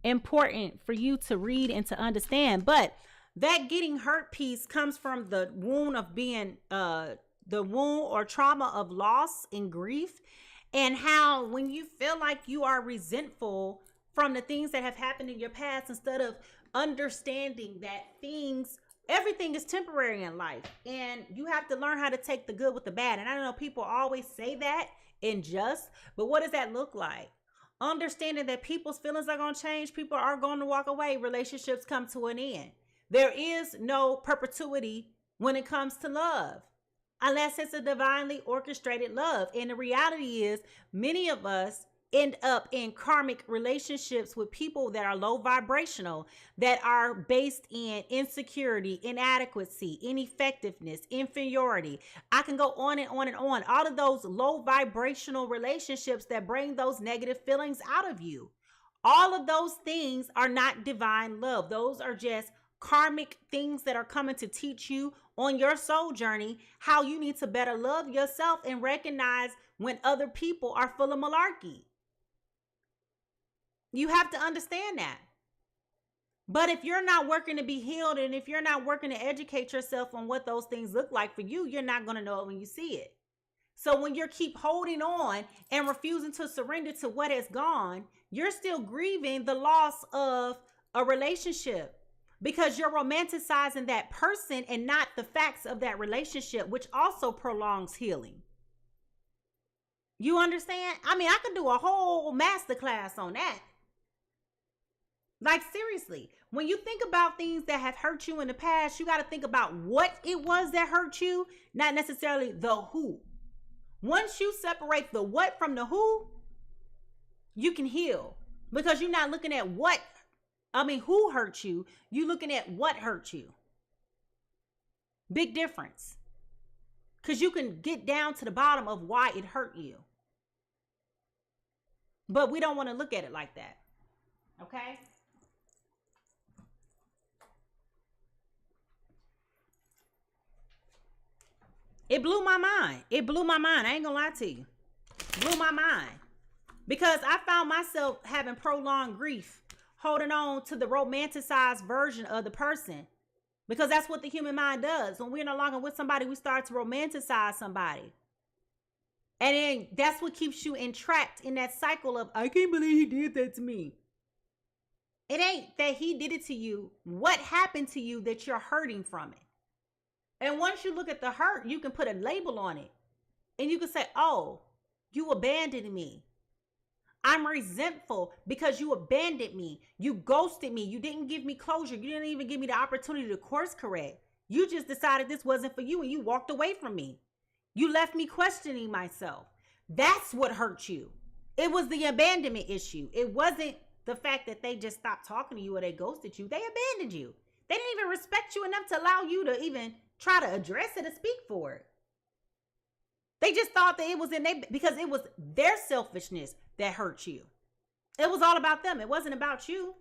important for you to read and to understand. But that getting hurt piece comes from the wound of being, the wound or trauma of loss and grief. And how when you feel like you are resentful from the things that have happened in your past, instead of understanding that everything is temporary in life, and you have to learn how to take the good with the bad. And I don't know, people always say that but what does that look like? Understanding that people's feelings are going to change. People are going to walk away. Relationships come to an end. There is no perpetuity when it comes to love, unless it's a divinely orchestrated love. And the reality is, many of us end up in karmic relationships with people that are low vibrational, that are based in insecurity, inadequacy, ineffectiveness, inferiority. I can go on and on and on. All of those low vibrational relationships that bring those negative feelings out of you. All of those things are not divine love. Those are just karmic things that are coming to teach you on your soul journey how you need to better love yourself and recognize when other people are full of malarkey. You have to understand that. But if you're not working to be healed, and if you're not working to educate yourself on what those things look like for you, you're not going to know it when you see it. So when you keep holding on and refusing to surrender to what has gone, you're still grieving the loss of a relationship because you're romanticizing that person and not the facts of that relationship, which also prolongs healing. You understand? I mean, I could do a whole masterclass on that. Like, seriously, when you think about things that have hurt you in the past, you got to think about what it was that hurt you, not necessarily the who. Once you separate the what from the who, you can heal, because you're not looking at who hurt you. You're looking at what hurt you. Big difference. Because you can get down to the bottom of why it hurt you. But we don't want to look at it like that. Okay? It blew my mind. It blew my mind. I ain't gonna lie to you. Blew my mind. Because I found myself having prolonged grief, holding on to the romanticized version of the person. Because that's what the human mind does. When we're no longer with somebody, we start to romanticize somebody. And then that's what keeps you entrapped in that cycle of, I can't believe he did that to me. It ain't that he did it to you. What happened to you that you're hurting from it? And once you look at the hurt, you can put a label on it. And you can say, oh, you abandoned me. I'm resentful because you abandoned me. You ghosted me. You didn't give me closure. You didn't even give me the opportunity to course correct. You just decided this wasn't for you and you walked away from me. You left me questioning myself. That's what hurt you. It was the abandonment issue. It wasn't the fact that they just stopped talking to you or they ghosted you. They abandoned you. They didn't even respect you enough to allow you to even try to address it and speak for it. They just thought that it was because it was their selfishness that hurt you. It was all about them. It wasn't about you.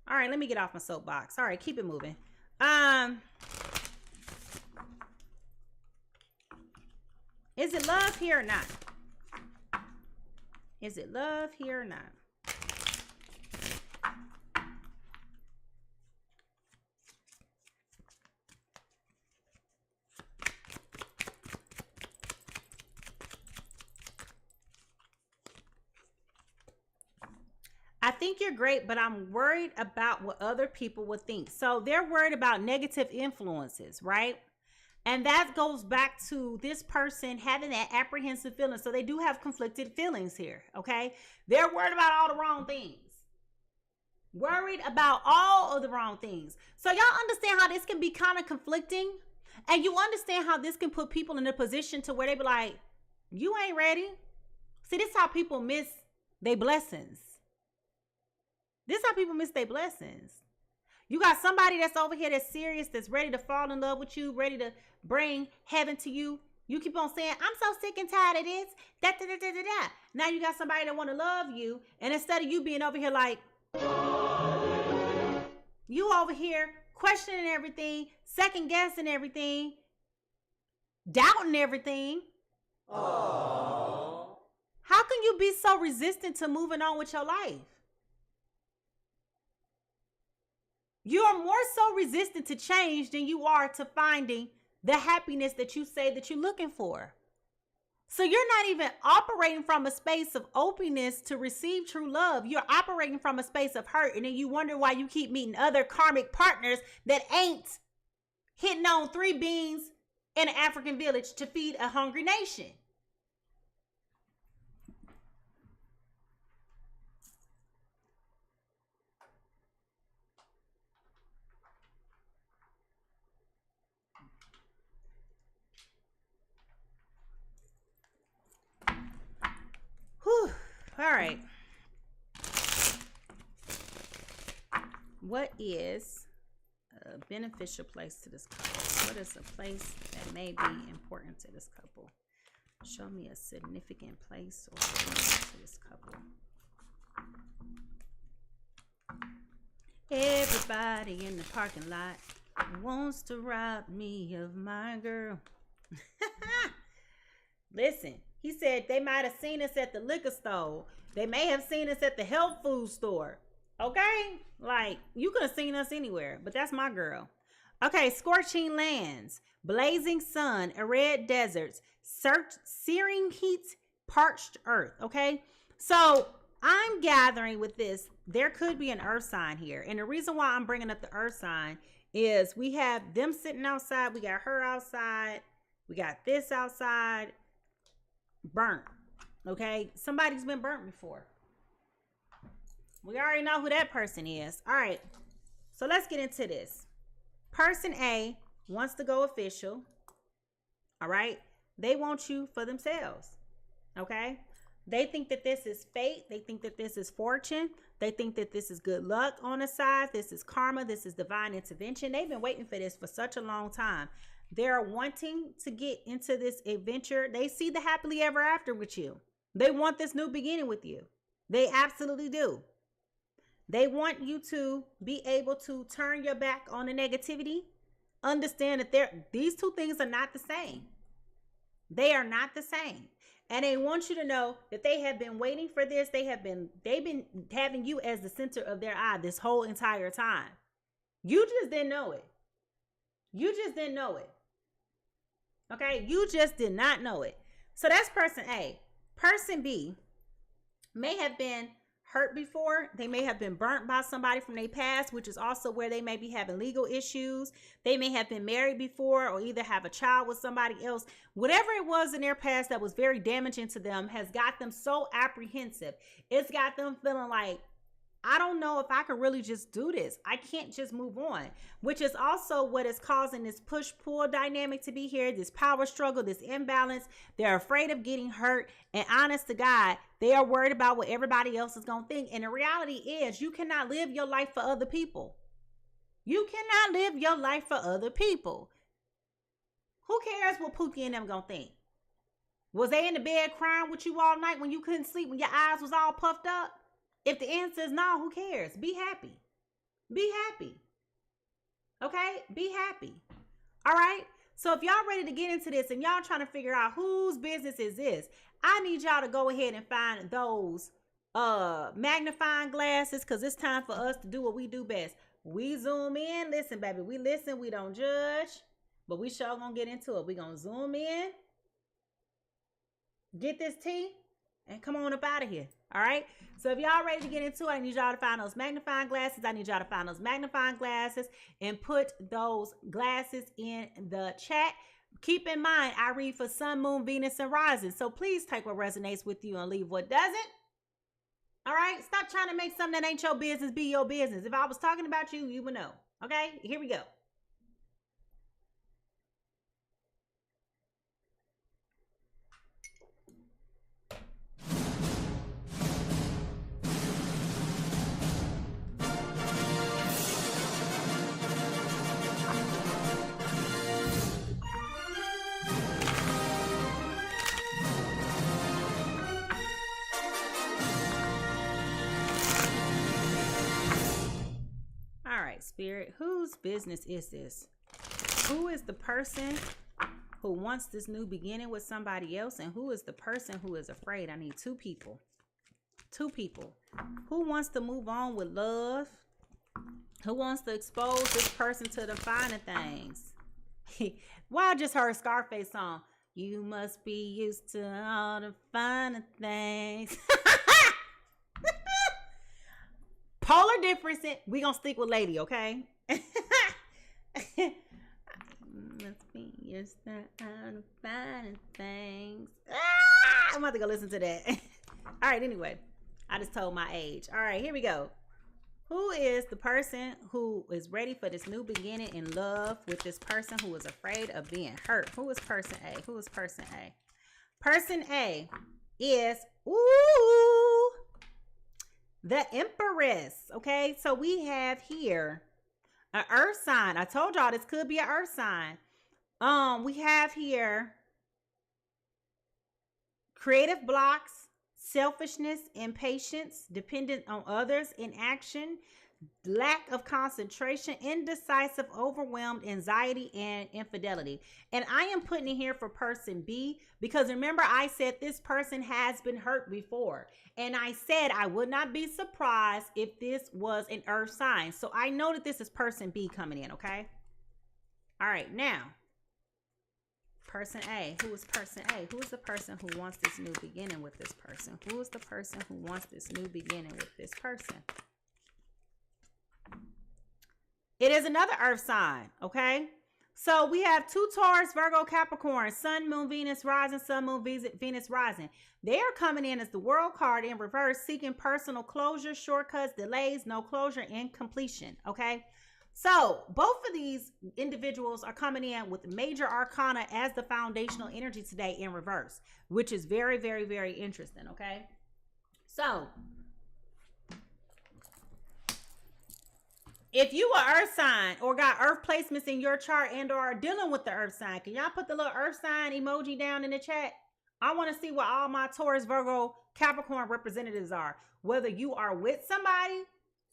All right, let me get off my soapbox. All right, keep it moving. Is it love here or not? Is it love here or not? I think you're great, but I'm worried about what other people would think. So they're worried about negative influences, right? And that goes back to this person having that apprehensive feeling. So they do have conflicted feelings here, okay? They're worried about all the wrong things. Worried about all of the wrong things. So y'all understand how this can be kind of conflicting? And you understand how this can put people in a position to where they be like, you ain't ready. See, this is how people miss their blessings. This is how people miss their blessings. You got somebody that's over here that's serious, that's ready to fall in love with you, ready to bring heaven to you. You keep on saying, I'm so sick and tired of this. Now you got somebody that want to love you. And instead of you being over here like, you over here questioning everything, second guessing everything, doubting everything. Aww. How can you be so resistant to moving on with your life? You are more so resistant to change than you are to finding the happiness that you say that you're looking for. So you're not even operating from a space of openness to receive true love. You're operating from a space of hurt. And then you wonder why you keep meeting other karmic partners that ain't hitting on 3 beans in an African village to feed a hungry nation. Whew. All right. What is a beneficial place to this couple? What is a place that may be important to this couple? Show me a significant place or significant to this couple. Everybody in the parking lot wants to rob me of my girl. Listen. He said they might have seen us at the liquor store. They may have seen us at the health food store. Okay? Like, you could have seen us anywhere, but that's my girl. Okay, scorching lands, blazing sun, arid deserts, searing heat, parched earth. Okay? So, I'm gathering with this, there could be an earth sign here. And the reason why I'm bringing up the earth sign is we have them sitting outside. We got her outside. We got this outside. Burnt. Okay, somebody's been burnt before. We already know who that person is. All right, so let's get into this. Person A wants to go official. All right, they want you for themselves. Okay, they think that this is fate. They think that this is fortune. They think that this is good luck on the side. This is karma. This is divine intervention. They've been waiting for this for such a long time. They're wanting to get into this adventure. They see the happily ever after with you. They want this new beginning with you. They absolutely do. They want you to be able to turn your back on the negativity. Understand that these two things are not the same. They are not the same. And they want you to know that they have been waiting for this. They've been having you as the center of their eye this whole entire time. You just didn't know it. You just didn't know it. Okay, you just did not know it. So that's person A. Person B may have been hurt before. They may have been burnt by somebody from their past, which is also where they may be having legal issues. They may have been married before or either have a child with somebody else. Whatever it was in their past that was very damaging to them has got them so apprehensive. It's got them feeling like, I don't know if I can really just do this. I can't just move on, which is also what is causing this push-pull dynamic to be here, this power struggle, this imbalance. They're afraid of getting hurt. And honest to God, they are worried about what everybody else is going to think. And the reality is you cannot live your life for other people. You cannot live your life for other people. Who cares what Pookie and them going to think? Was they in the bed crying with you all night when you couldn't sleep, when your eyes was all puffed up? If the answer is no, who cares? Be happy. Be happy. Okay? Be happy. All right? So if y'all ready to get into this and y'all trying to figure out whose business is this, I need y'all to go ahead and find those magnifying glasses, because it's time for us to do what we do best. We zoom in. Listen, baby, we listen. We don't judge, but we sure gonna get into it. We gonna zoom in, get this tea, and come on up out of here. All right. So if y'all ready to get into it, I need y'all to find those magnifying glasses. I need y'all to find those magnifying glasses and put those glasses in the chat. Keep in mind, I read for Sun, Moon, Venus, and Rising. So please take what resonates with you and leave what doesn't. All right. Stop trying to make something that ain't your business be your business. If I was talking about you, you would know. Okay. Here we go. Spirit, whose business is this? Who is the person who wants this new beginning with somebody else, and who is the person who is afraid? I need two people. Who wants to move on with love? Who wants to expose this person to the finer things? Well, I just heard Scarface song. You must be used to all the finer things. Polar difference. We gonna stick with lady, okay? Must be used to all the finer things. I'm about to go listen to that. All right, anyway, I just told my age. All right, here we go. Who is the person who is ready for this new beginning in love with this person who is afraid of being hurt? Who is person A? Who is person A? Person A is, the Empress. Okay, so we have here an earth sign. I told y'all this could be an earth sign. We have here creative blocks, selfishness, impatience, dependent on others, inaction, lack of concentration, indecisive, overwhelmed, anxiety, and infidelity. And I am putting it here for person B because remember I said this person has been hurt before. And I said I would not be surprised if this was an earth sign. So I know that this is person B coming in, okay? All right, now, person A. Who is person A? Who is the person who wants this new beginning with this person? Who is the person who wants this new beginning with this person? It is another earth sign, okay? So we have two Taurus, Virgo, Capricorn, Sun, Moon, Venus, Rising, Sun, Moon, Venus, Rising. They are coming in as the World card in reverse, seeking personal closure, shortcuts, delays, no closure, and completion, okay? So both of these individuals are coming in with major arcana as the foundational energy today in reverse, which is very, very, very interesting, okay? So if you are earth sign or got earth placements in your chart and or are dealing with the earth sign, can y'all put the little earth sign emoji down in the chat? I want to see what all my Taurus, Virgo, Capricorn representatives are. Whether you are with somebody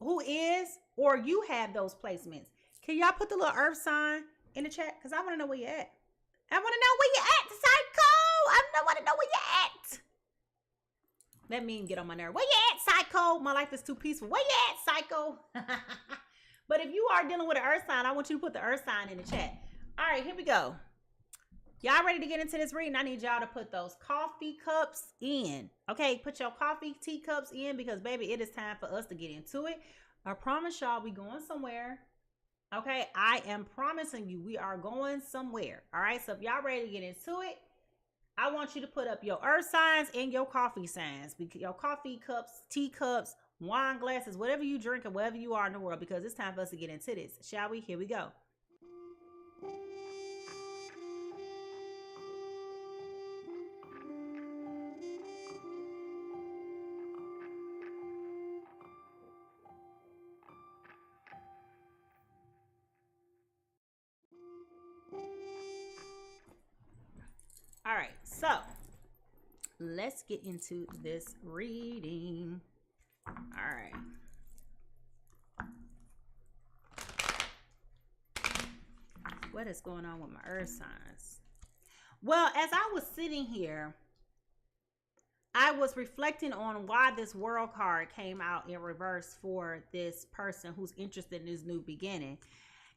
who is or you have those placements. Can y'all put the little earth sign in the chat? Because I want to know where you're at. I want to know where you're at, Psycho. I want to know where you're at. Let me get on my nerve. Where you at, Psycho? My life is too peaceful. Where you at, Psycho? But if you are dealing with an earth sign, I want you to put the earth sign in the chat. All right, here we go. Y'all ready to get into this reading? I need y'all to put those coffee cups in. Okay, put your coffee teacups in because, baby, it is time for us to get into it. I promise y'all we going somewhere. Okay, I am promising you we are going somewhere. All right, so if y'all ready to get into it, I want you to put up your earth signs and your coffee signs. Your coffee cups, teacups, wine glasses, whatever you drink or wherever you are in the world, because it's time for us to get into this. Shall we? Here we go. All right, so let's get into this reading. All right. what is going on with my earth signs? Well, as I was sitting here, I was reflecting on why this world card came out in reverse for this person who's interested in this new beginning.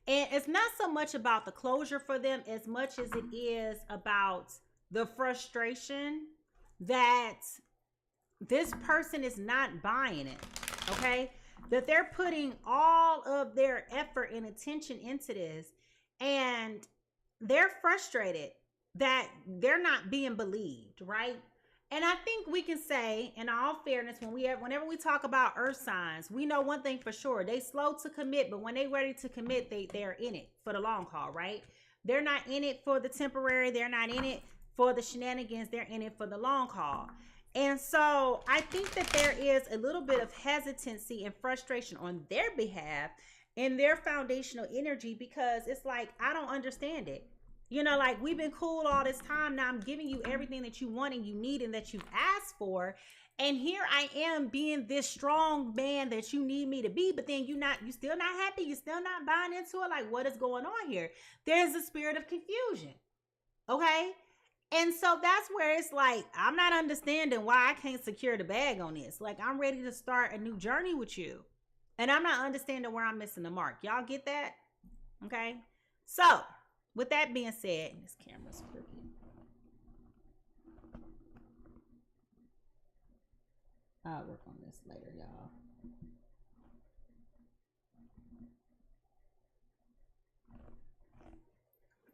And it's not so much about the closure for them as much as it is about the frustration that this person is not buying it, okay? That they're putting all of their effort and attention into this, and they're frustrated that they're not being believed, right? And I think we can say, in all fairness, whenever we talk about earth signs, we know one thing for sure. They slow to commit, but when they're ready to commit, they're in it for the long haul, right? They're not in it for the temporary. They're not in it for the shenanigans. They're in it for the long haul. And so I think that there is a little bit of hesitancy and frustration on their behalf in their foundational energy, because it's like, I don't understand it. You know, like, we've been cool all this time. Now I'm giving you everything that you want and you need and that you've asked for. And here I am being this strong man that you need me to be, but then you still not happy. You're still not buying into it. Like, what is going on here? There's a spirit of confusion. Okay. And so that's where it's like, I'm not understanding why I can't secure the bag on this. Like, I'm ready to start a new journey with you. And I'm not understanding where I'm missing the mark. Y'all get that? Okay. So with that being said, this camera's crooked. I'll work on this later, y'all.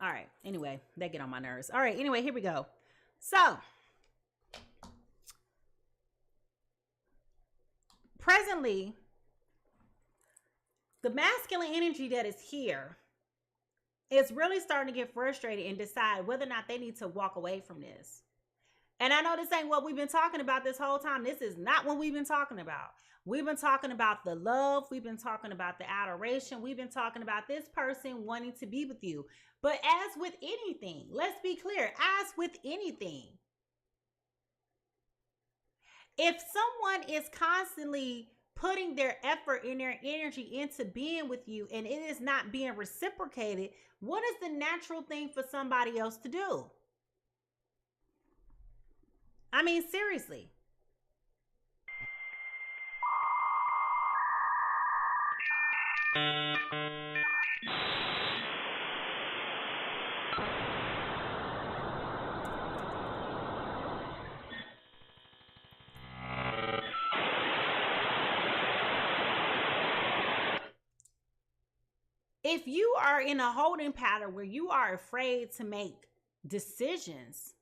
All right. Anyway, they get on my nerves. All right. Anyway, here we go. So, presently, the masculine energy that is here is really starting to get frustrated and decide whether or not they need to walk away from this. And I know this ain't what we've been talking about this whole time. This is not what we've been talking about. We've been talking about the love. We've been talking about the adoration. We've been talking about this person wanting to be with you. But as with anything, let's be clear, as with anything, if someone is constantly putting their effort and their energy into being with you and it is not being reciprocated, what is the natural thing for somebody else to do? I mean, seriously. If you are in a holding pattern where you are afraid to make decisions,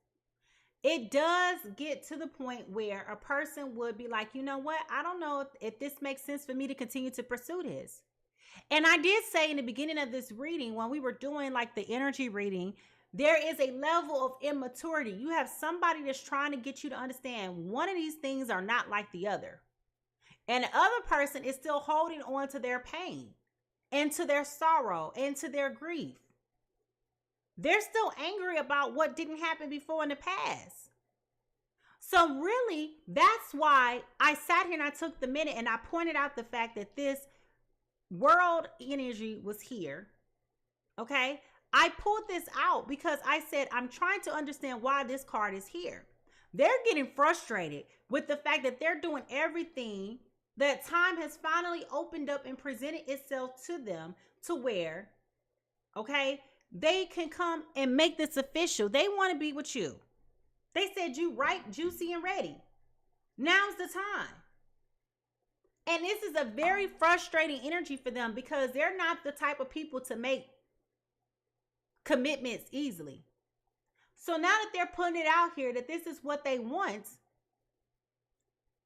it does get to the point where a person would be like, you know what? I don't know if this makes sense for me to continue to pursue this. And I did say in the beginning of this reading, when we were doing like the energy reading, there is a level of immaturity. You have somebody that's trying to get you to understand one of these things are not like the other. And the other person is still holding on to their pain and to their sorrow and to their grief. They're still angry about what didn't happen before in the past. So really, that's why I sat here and I took the minute and I pointed out the fact that this world energy was here. Okay. I pulled this out because I said, I'm trying to understand why this card is here. They're getting frustrated with the fact that they're doing everything, that time has finally opened up and presented itself to them to where, okay, they can come and make this official. They want to be with you. They said you ripe, juicy, and ready. Now's the time. And this is a very frustrating energy for them because they're not the type of people to make commitments easily. So now that they're putting it out here that this is what they want,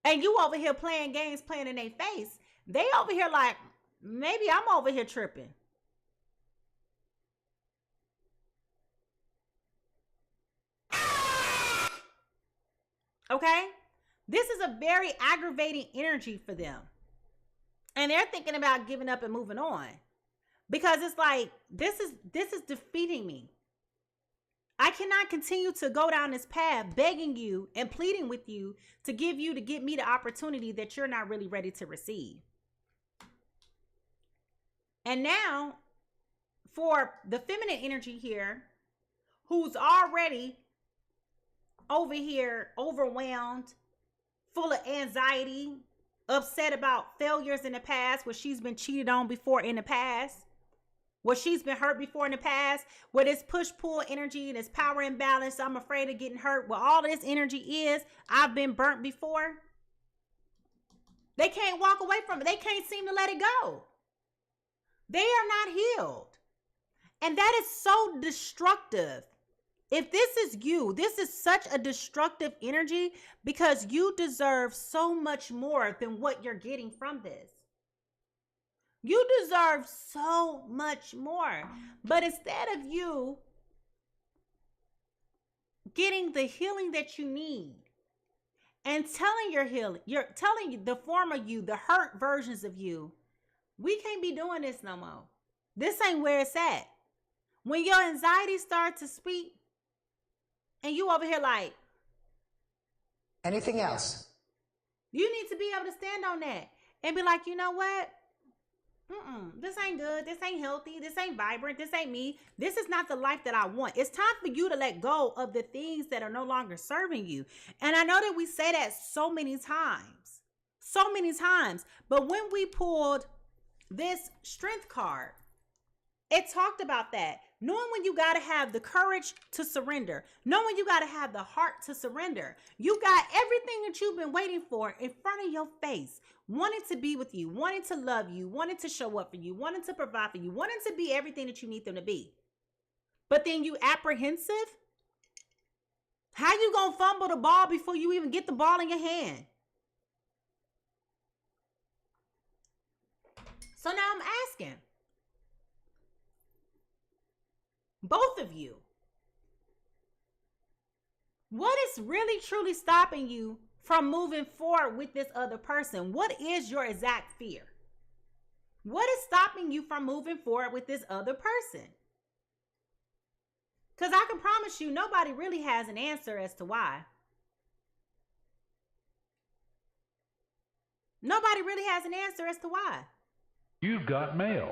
and you over here playing games, playing in their face, they over here like, maybe I'm over here tripping. Okay? This is a very aggravating energy for them. And they're thinking about giving up and moving on. Because it's like, this is defeating me. I cannot continue to go down this path begging you and pleading with you to get me the opportunity that you're not really ready to receive. And now, for the feminine energy here, who's already over here overwhelmed, full of anxiety, upset about failures in the past, where she's been cheated on before in the past, where she's been hurt before in the past, where this push-pull energy and this power imbalance, I'm afraid of getting hurt, where all this energy is, I've been burnt before. They can't walk away from it. They can't seem to let it go. They are not healed. And that is so destructive. If this is you, this is such a destructive energy, because you deserve so much more than what you're getting from this. You deserve so much more. But instead of you getting the healing that you need and telling your healing, you're telling the former you, the hurt versions of you, we can't be doing this no more. This ain't where it's at. When your anxiety starts to speak and you over here like, anything else? You need to be able to stand on that and be like, you know what? This ain't good. This ain't healthy. This ain't vibrant. This ain't me. This is not the life that I want. It's time for you to let go of the things that are no longer serving you. And I know that we say that so many times. But when we pulled this strength card, it talked about that. Knowing when you got to have the courage to surrender. Knowing you got to have the heart to surrender. You got everything that you've been waiting for in front of your face. Wanting to be with you. Wanting to love you. Wanting to show up for you. Wanting to provide for you. Wanting to be everything that you need them to be. But then you apprehensive? How you gonna fumble the ball before you even get the ball in your hand? So now I'm asking both of you, what is really truly stopping you from moving forward with this other person? What is your exact fear? What is stopping you from moving forward with this other person? Because I can promise you, nobody really has an answer as to why. Nobody really has an answer as to why. You've got mail.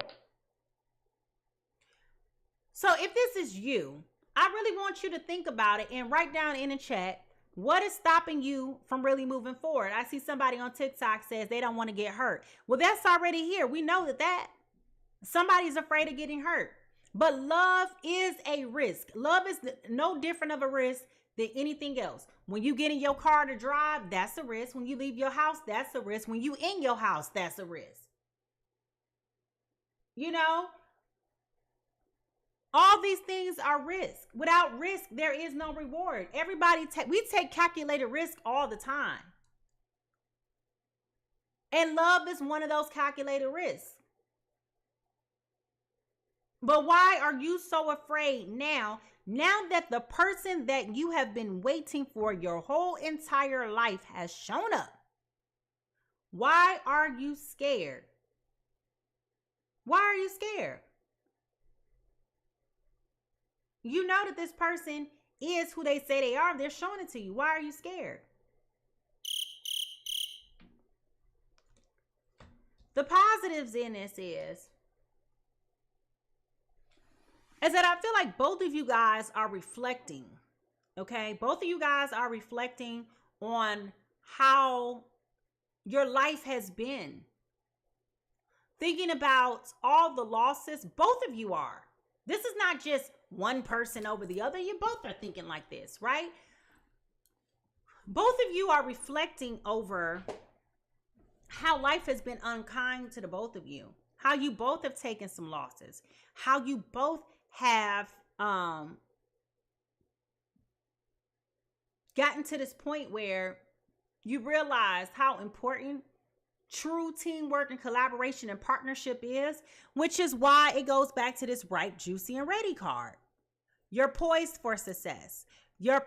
So if this is you, I really want you to think about it and write down in the chat, what is stopping you from really moving forward? I see somebody on TikTok says they don't want to get hurt. Well, that's already here. We know that somebody's afraid of getting hurt. But love is a risk. Love is no different of a risk than anything else. When you get in your car to drive, that's a risk. When you leave your house, that's a risk. When you in your house, that's a risk. You know? All these things are risk. Without risk, there is no reward. We take calculated risk all the time. And love is one of those calculated risks. But why are you so afraid now that the person that you have been waiting for your whole entire life has shown up? Why are you scared? Why are you scared? You know that this person is who they say they are. They're showing it to you. Why are you scared? The positives in this is that I feel like both of you guys are reflecting. Okay? Both of you guys are reflecting on how your life has been. Thinking about all the losses. Both of you are. This is not just one person over the other. You both are thinking like this, right? Both of you are reflecting over how life has been unkind to the both of you. How you both have taken some losses. How you both have gotten to this point where you realize how important true teamwork and collaboration and partnership is, which is why it goes back to this ripe, juicy, and ready card. You're poised for success. Your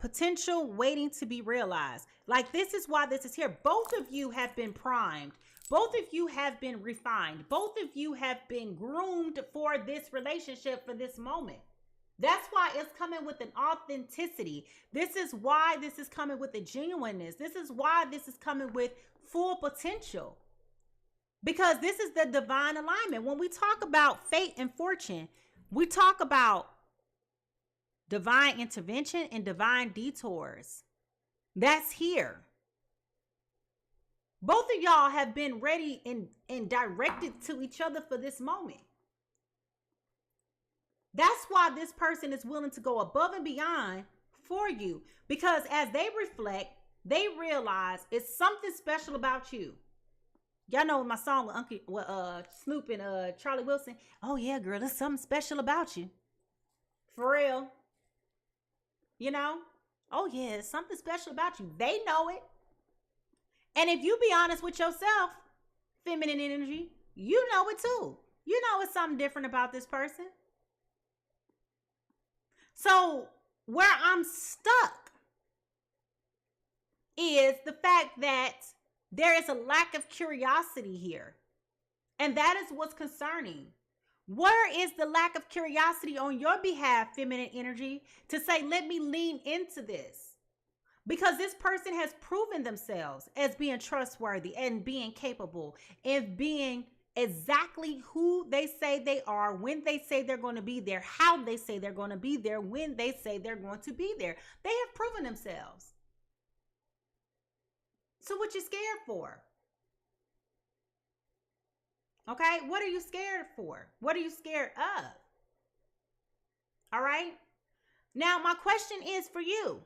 potential waiting to be realized. Like, this is why this is here. Both of you have been primed. Both of you have been refined. Both of you have been groomed for this relationship, for this moment. That's why it's coming with an authenticity. This is why this is coming with a genuineness. This is why this is coming with full potential. Because this is the divine alignment. When we talk about fate and fortune, we talk about divine intervention and divine detours. That's here. Both of y'all have been ready and directed to each other for this moment. That's why this person is willing to go above and beyond for you. Because as they reflect, they realize it's something special about you. Y'all know my song with Snoop and Charlie Wilson. Oh yeah, girl, there's something special about you. For real. You know? Oh yeah, there's something special about you. They know it. And if you be honest with yourself, feminine energy, you know it too. You know it's something different about this person. So where I'm stuck is the fact that there is a lack of curiosity here. And that is what's concerning. Where is the lack of curiosity on your behalf, feminine energy, to say, let me lean into this? Because this person has proven themselves as being trustworthy and being capable and being exactly who they say they are, when they say they're going to be there, how they say they're going to be there, when they say they're going to be there. They have proven themselves. So what you scared for? Okay, what are you scared for? What are you scared of? All right. Now, my question is for you.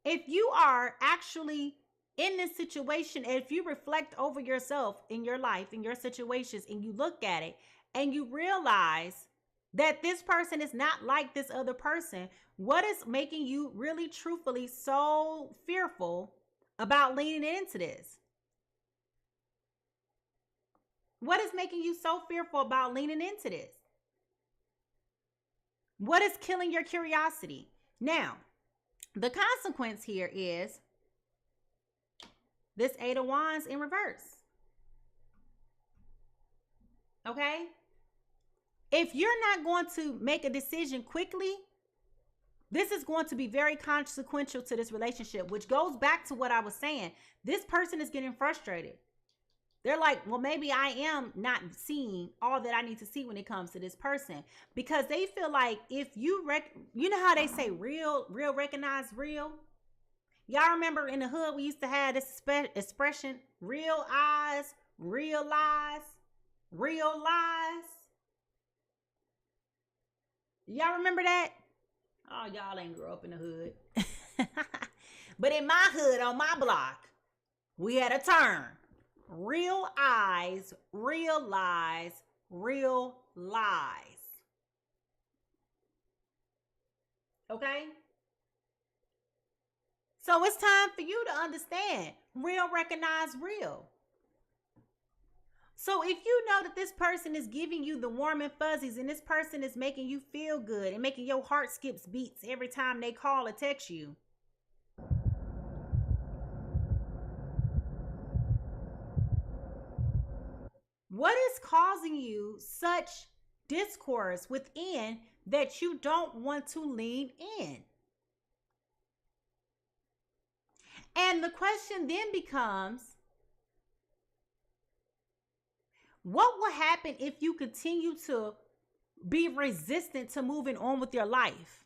If you are actually in this situation, if you reflect over yourself in your life, in your situations, and you look at it and you realize that this person is not like this other person, what is making you really truthfully so fearful about leaning into this? What is making you so fearful about leaning into this? What is killing your curiosity? Now, the consequence here is this 8 of Wands in reverse. Okay? If you're not going to make a decision quickly, this is going to be very consequential to this relationship, which goes back to what I was saying. This person is getting frustrated. They're like, well, maybe I am not seeing all that I need to see when it comes to this person, because they feel like if you you know how they say real recognize real? Y'all remember in the hood, we used to have this expression, real eyes, real lies, real lies. Y'all remember that? Oh, y'all ain't grew up in the hood. But in my hood, on my block, we had a term. Real eyes, real lies, real lies. Okay? So it's time for you to understand. Real recognize real. So if you know that this person is giving you the warm and fuzzies, and this person is making you feel good and making your heart skips beats every time they call or text you, what is causing you such discourse within that you don't want to lean in? And the question then becomes, what will happen if you continue to be resistant to moving on with your life?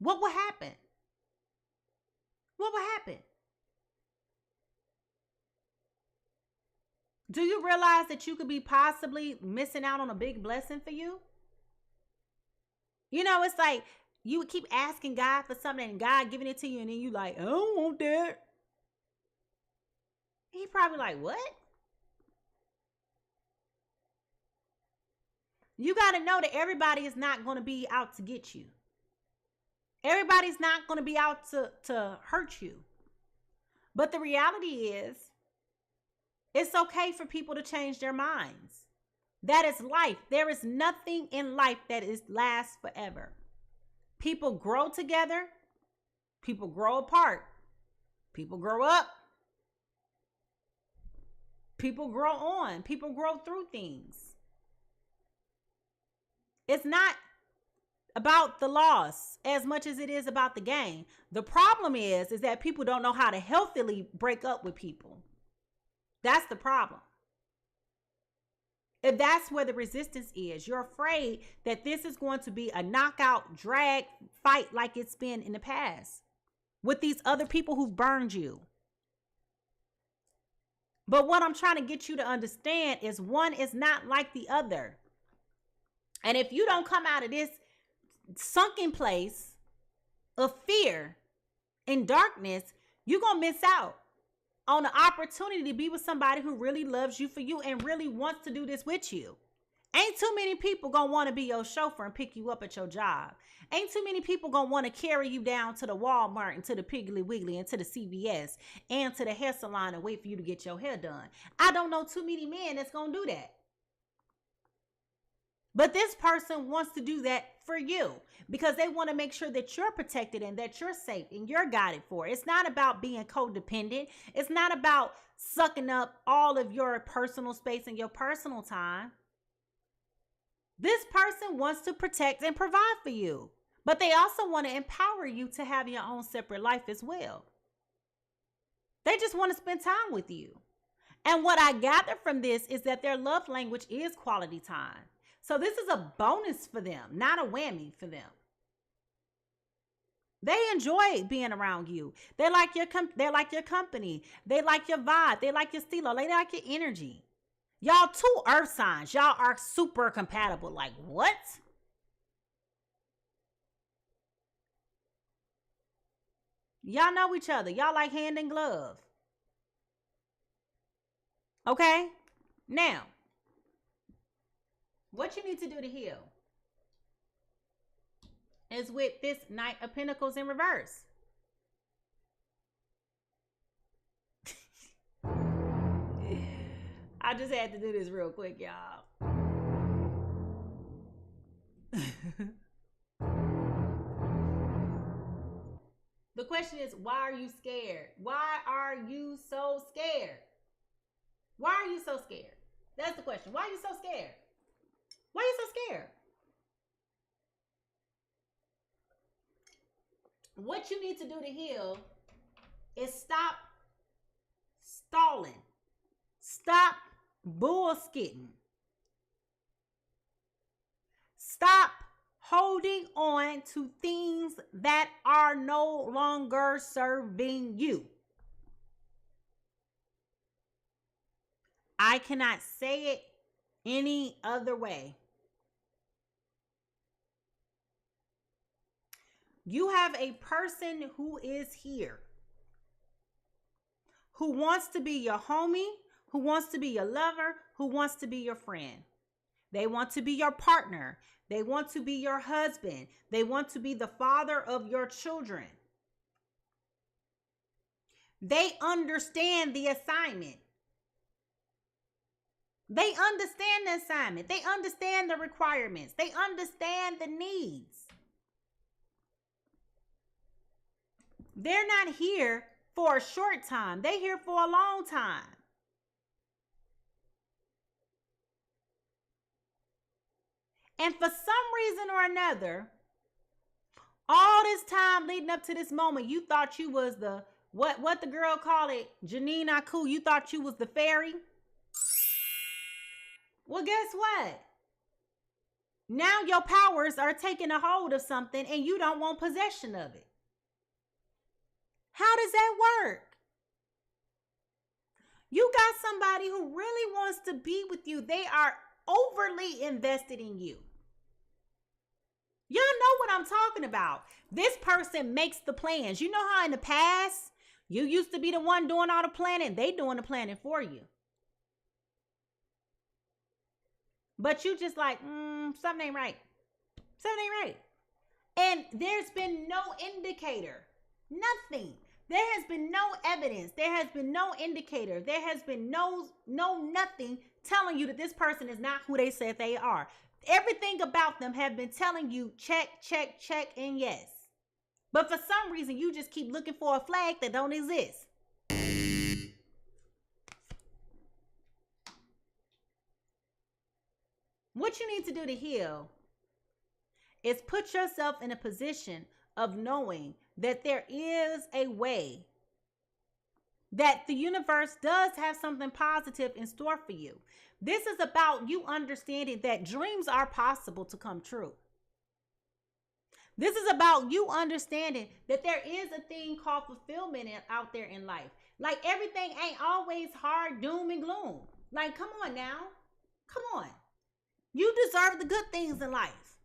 What will happen? What will happen? Do you realize that you could be possibly missing out on a big blessing for you? You know, it's like you would keep asking God for something and God giving it to you, and then you like, I don't want that. He probably like, what? You got to know that everybody is not going to be out to get you. Everybody's not going to be out to hurt you. But the reality is, it's okay for people to change their minds. That is life. There is nothing in life that lasts forever. People grow together. People grow apart. People grow up. People grow on. People grow through things. It's not about the loss as much as it is about the gain. The problem is that people don't know how to healthily break up with people. That's the problem. If that's where the resistance is, you're afraid that this is going to be a knockout, drag fight like it's been in the past with these other people who've burned you. But what I'm trying to get you to understand is one is not like the other. And if you don't come out of this sunken place of fear and darkness, you're going to miss out on the opportunity to be with somebody who really loves you for you and really wants to do this with you. Ain't too many people going to want to be your chauffeur and pick you up at your job. Ain't too many people going to want to carry you down to the Walmart and to the Piggly Wiggly and to the CVS and to the hair salon and wait for you to get your hair done. I don't know too many men that's going to do that. But this person wants to do that for you because they want to make sure that you're protected and that you're safe and you're guided for. It's not about being codependent. It's not about sucking up all of your personal space and your personal time. This person wants to protect and provide for you, but they also want to empower you to have your own separate life as well. They just want to spend time with you. And what I gather from this is that their love language is quality time. So this is a bonus for them, not a whammy for them. They enjoy being around you. They like your company. They like your vibe. They like your stilo. They like your energy. Y'all two earth signs. Y'all are super compatible. Like what? Y'all know each other. Y'all like hand in glove. Okay? Now, what you need to do to heal is with this Knight of Pentacles in reverse. I just had to do this real quick, y'all. The question is, why are you scared? Why are you so scared? Why are you so scared? That's the question. Why are you so scared? Why are you so scared? What you need to do to heal is stop stalling. Stop bullshitting. Stop holding on to things that are no longer serving you. I cannot say it any other way. You have a person who is here, who wants to be your homie, who wants to be your lover, who wants to be your friend. They want to be your partner. They want to be your husband. They want to be the father of your children. They understand the assignment. They understand the assignment. They understand the requirements. They understand the needs. They're not here for a short time. They're here for a long time. And for some reason or another, all this time leading up to this moment, you thought you was the, what the girl called it, Janine Aku, you thought you was the fairy. Well, guess what? Now your powers are taking a hold of something and you don't want possession of it. How does that work? You got somebody who really wants to be with you. They are overly invested in you. Y'all know what I'm talking about. This person makes the plans. You know how in the past, you used to be the one doing all the planning. They doing the planning for you. But you just like, something ain't right. Something ain't right. And there's been no indicator. Nothing. There has been no evidence. There has been no indicator. There has been no nothing telling you that this person is not who they said they are. Everything about them have been telling you check, check, check, and yes. But for some reason, you just keep looking for a flag that don't exist. What you need to do to heal is put yourself in a position of knowing that there is a way that the universe does have something positive in store for you. This is about you understanding that dreams are possible to come true. This is about you understanding that there is a thing called fulfillment out there in life. Like, everything ain't always hard, doom and gloom. Like, come on now. Come on. You deserve the good things in life.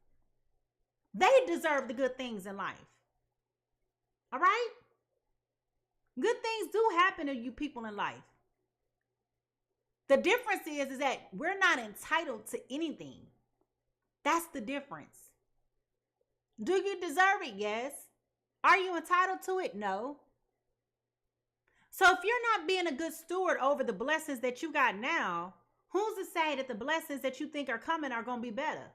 They deserve the good things in life. All right? Good things do happen to you people in life. The difference is that we're not entitled to anything. That's the difference. Do you deserve it? Yes. Are you entitled to it? No. So if you're not being a good steward over the blessings that you got now, who's to say that the blessings that you think are coming are going to be better?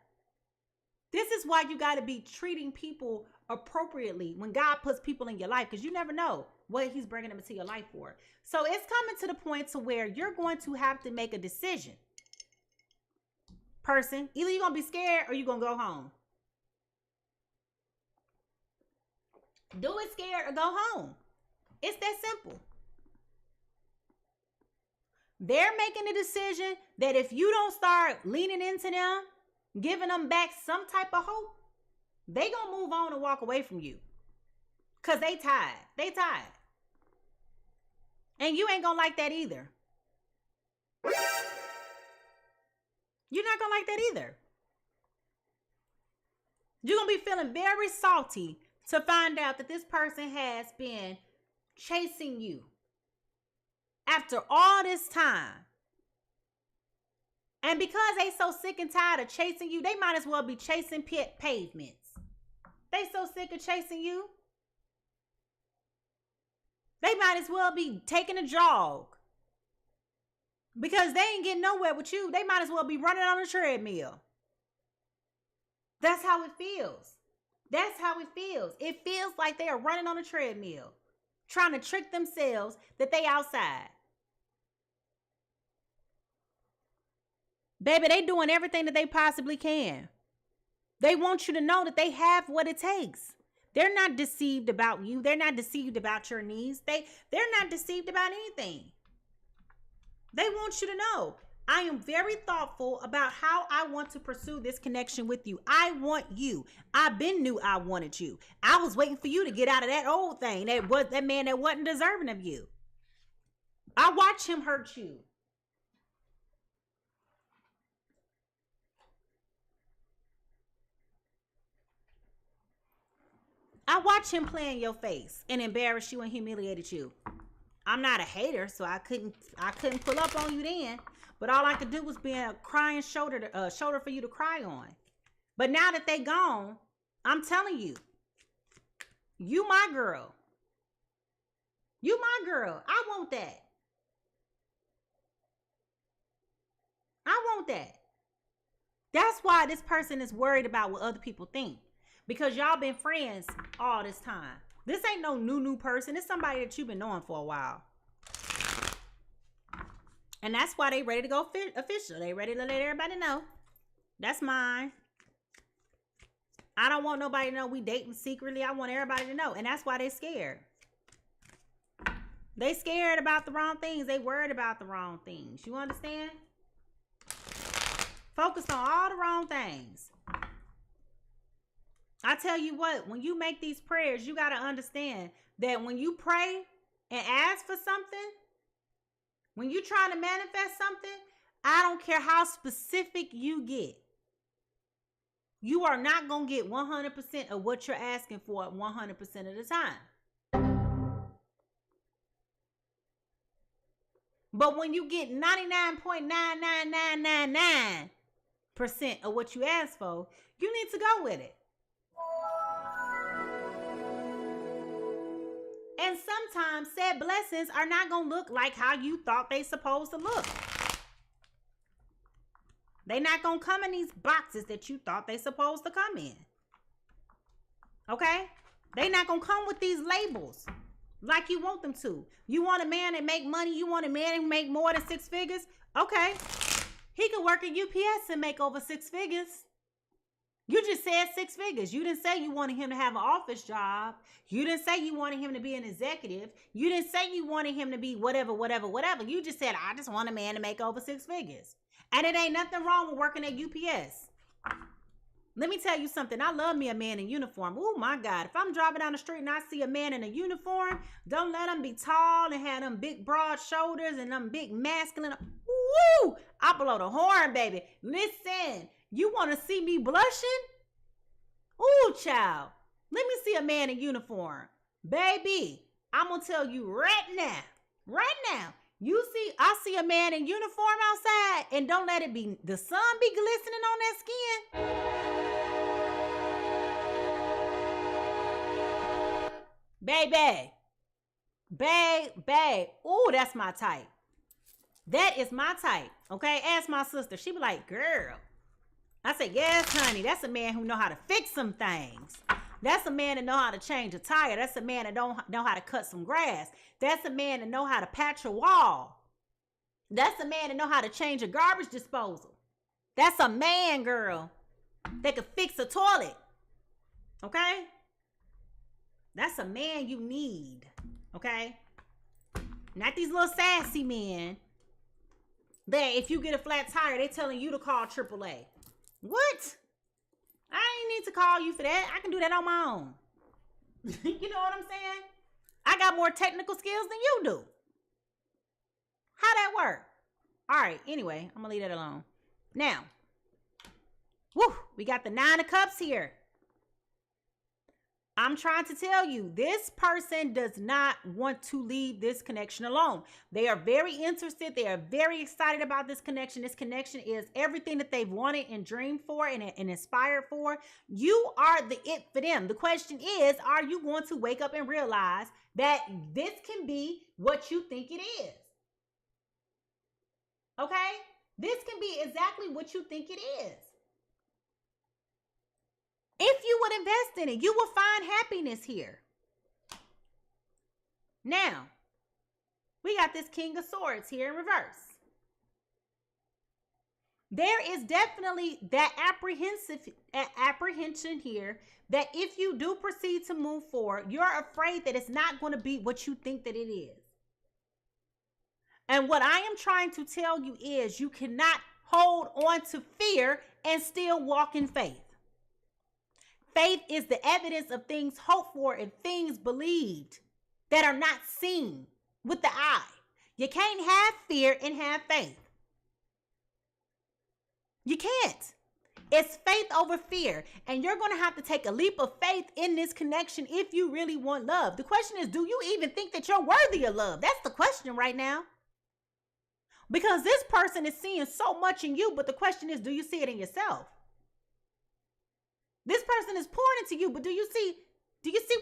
This is why you got to be treating people appropriately when God puts people in your life, because you never know what he's bringing them into your life for. So it's coming to the point to where you're going to have to make a decision. Person, either you're going to be scared or you're going to go home. Do it scared or go home. It's that simple. They're making a decision that if you don't start leaning into them, giving them back some type of hope, they gonna move on and walk away from you. Because they tired. They tired. And you ain't gonna like that either. You're not gonna like that either. You're gonna be feeling very salty to find out that this person has been chasing you after all this time. And because they so sick and tired of chasing you, they might as well be chasing pavements. They so sick of chasing you. They might as well be taking a jog. Because they ain't getting nowhere with you. They might as well be running on a treadmill. That's how it feels. That's how it feels. It feels like they are running on a treadmill, trying to trick themselves that they outside. Baby, they doing everything that they possibly can. They want you to know that they have what it takes. They're not deceived about you. They're not deceived about your needs. They're not deceived about anything. They want you to know, I am very thoughtful about how I want to pursue this connection with you. I want you. I've been knew I wanted you. I was waiting for you to get out of that old thing. That man that wasn't deserving of you. I watched him hurt you. I watched him play in your face and embarrass you and humiliated you. I'm not a hater, so I couldn't pull up on you then. But all I could do was be a crying shoulder for you to cry on. But now that they gone, I'm telling you, you my girl. You my girl. I want that. I want that. That's why this person is worried about what other people think. Because y'all been friends all this time. This ain't no new person. It's somebody that you've been knowing for a while. And that's why they ready to go official. They ready to let everybody know. That's mine. I don't want nobody to know we dating secretly. I want everybody to know. And that's why they scared. They scared about the wrong things. They worried about the wrong things. You understand? Focused on all the wrong things. I tell you what, when you make these prayers, you got to understand that when you pray and ask for something, when you try to manifest something, I don't care how specific you get. You are not going to get 100% of what you're asking for 100% of the time. But when you get 99.99999% of what you ask for, you need to go with it. And sometimes said blessings are not going to look like how you thought they supposed to look. They not going to come in these boxes that you thought they supposed to come in. Okay? They not going to come with these labels like you want them to. You want a man that make money? You want a man that make more than 6 figures? Okay. He could work at UPS and make over 6 figures. You just said 6 figures. You didn't say you wanted him to have an office job. You didn't say you wanted him to be an executive. You didn't say you wanted him to be whatever. You just said, I just want a man to make over 6 figures. And it ain't nothing wrong with working at UPS. Let me tell you something. I love me a man in uniform. Oh my God. If I'm driving down the street and I see a man in a uniform, don't let him be tall and have them big broad shoulders and them big masculine. Woo! I blow the horn, baby. Listen, you want to see me blushing? Ooh, child. Let me see a man in uniform. Baby, I'm going to tell you right now. I see a man in uniform outside, and don't let it be, the sun be glistening on that skin. Baby. Ooh, that's my type. That is my type. Okay, ask my sister. She be like, girl. I said, yes, honey. That's a man who know how to fix some things. That's a man that know how to change a tire. That's a man that don't know how to cut some grass. That's a man that know how to patch a wall. That's a man that know how to change a garbage disposal. That's a man, girl, that could fix a toilet. Okay? That's a man you need. Okay? Not these little sassy men that if you get a flat tire, they telling you to call AAA. What? I ain't need to call you for that. I can do that on my own. You know what I'm saying? I got more technical skills than you do. How that work? All right, anyway, I'm going to leave that alone. Now, we got the 9 of Cups here. I'm trying to tell you, this person does not want to leave this connection alone. They are very interested. They are very excited about this connection. This connection is everything that they've wanted and dreamed for and inspired for. You are the it for them. The question is, are you going to wake up and realize that this can be what you think it is? Okay? This can be exactly what you think it is. If you would invest in it, you will find happiness here. Now, we got this King of Swords here in reverse. There is definitely that apprehension here that if you do proceed to move forward, you're afraid that it's not going to be what you think that it is. And what I am trying to tell you is you cannot hold on to fear and still walk in faith. Faith is the evidence of things hoped for and things believed that are not seen with the eye. You can't have fear and have faith. You can't. It's faith over fear. And you're going to have to take a leap of faith in this connection if you really want love. The question is, do you even think that you're worthy of love? That's the question right now. Because this person is seeing so much in you, but the question is, do you see it in yourself? This person is pouring into you, but do you see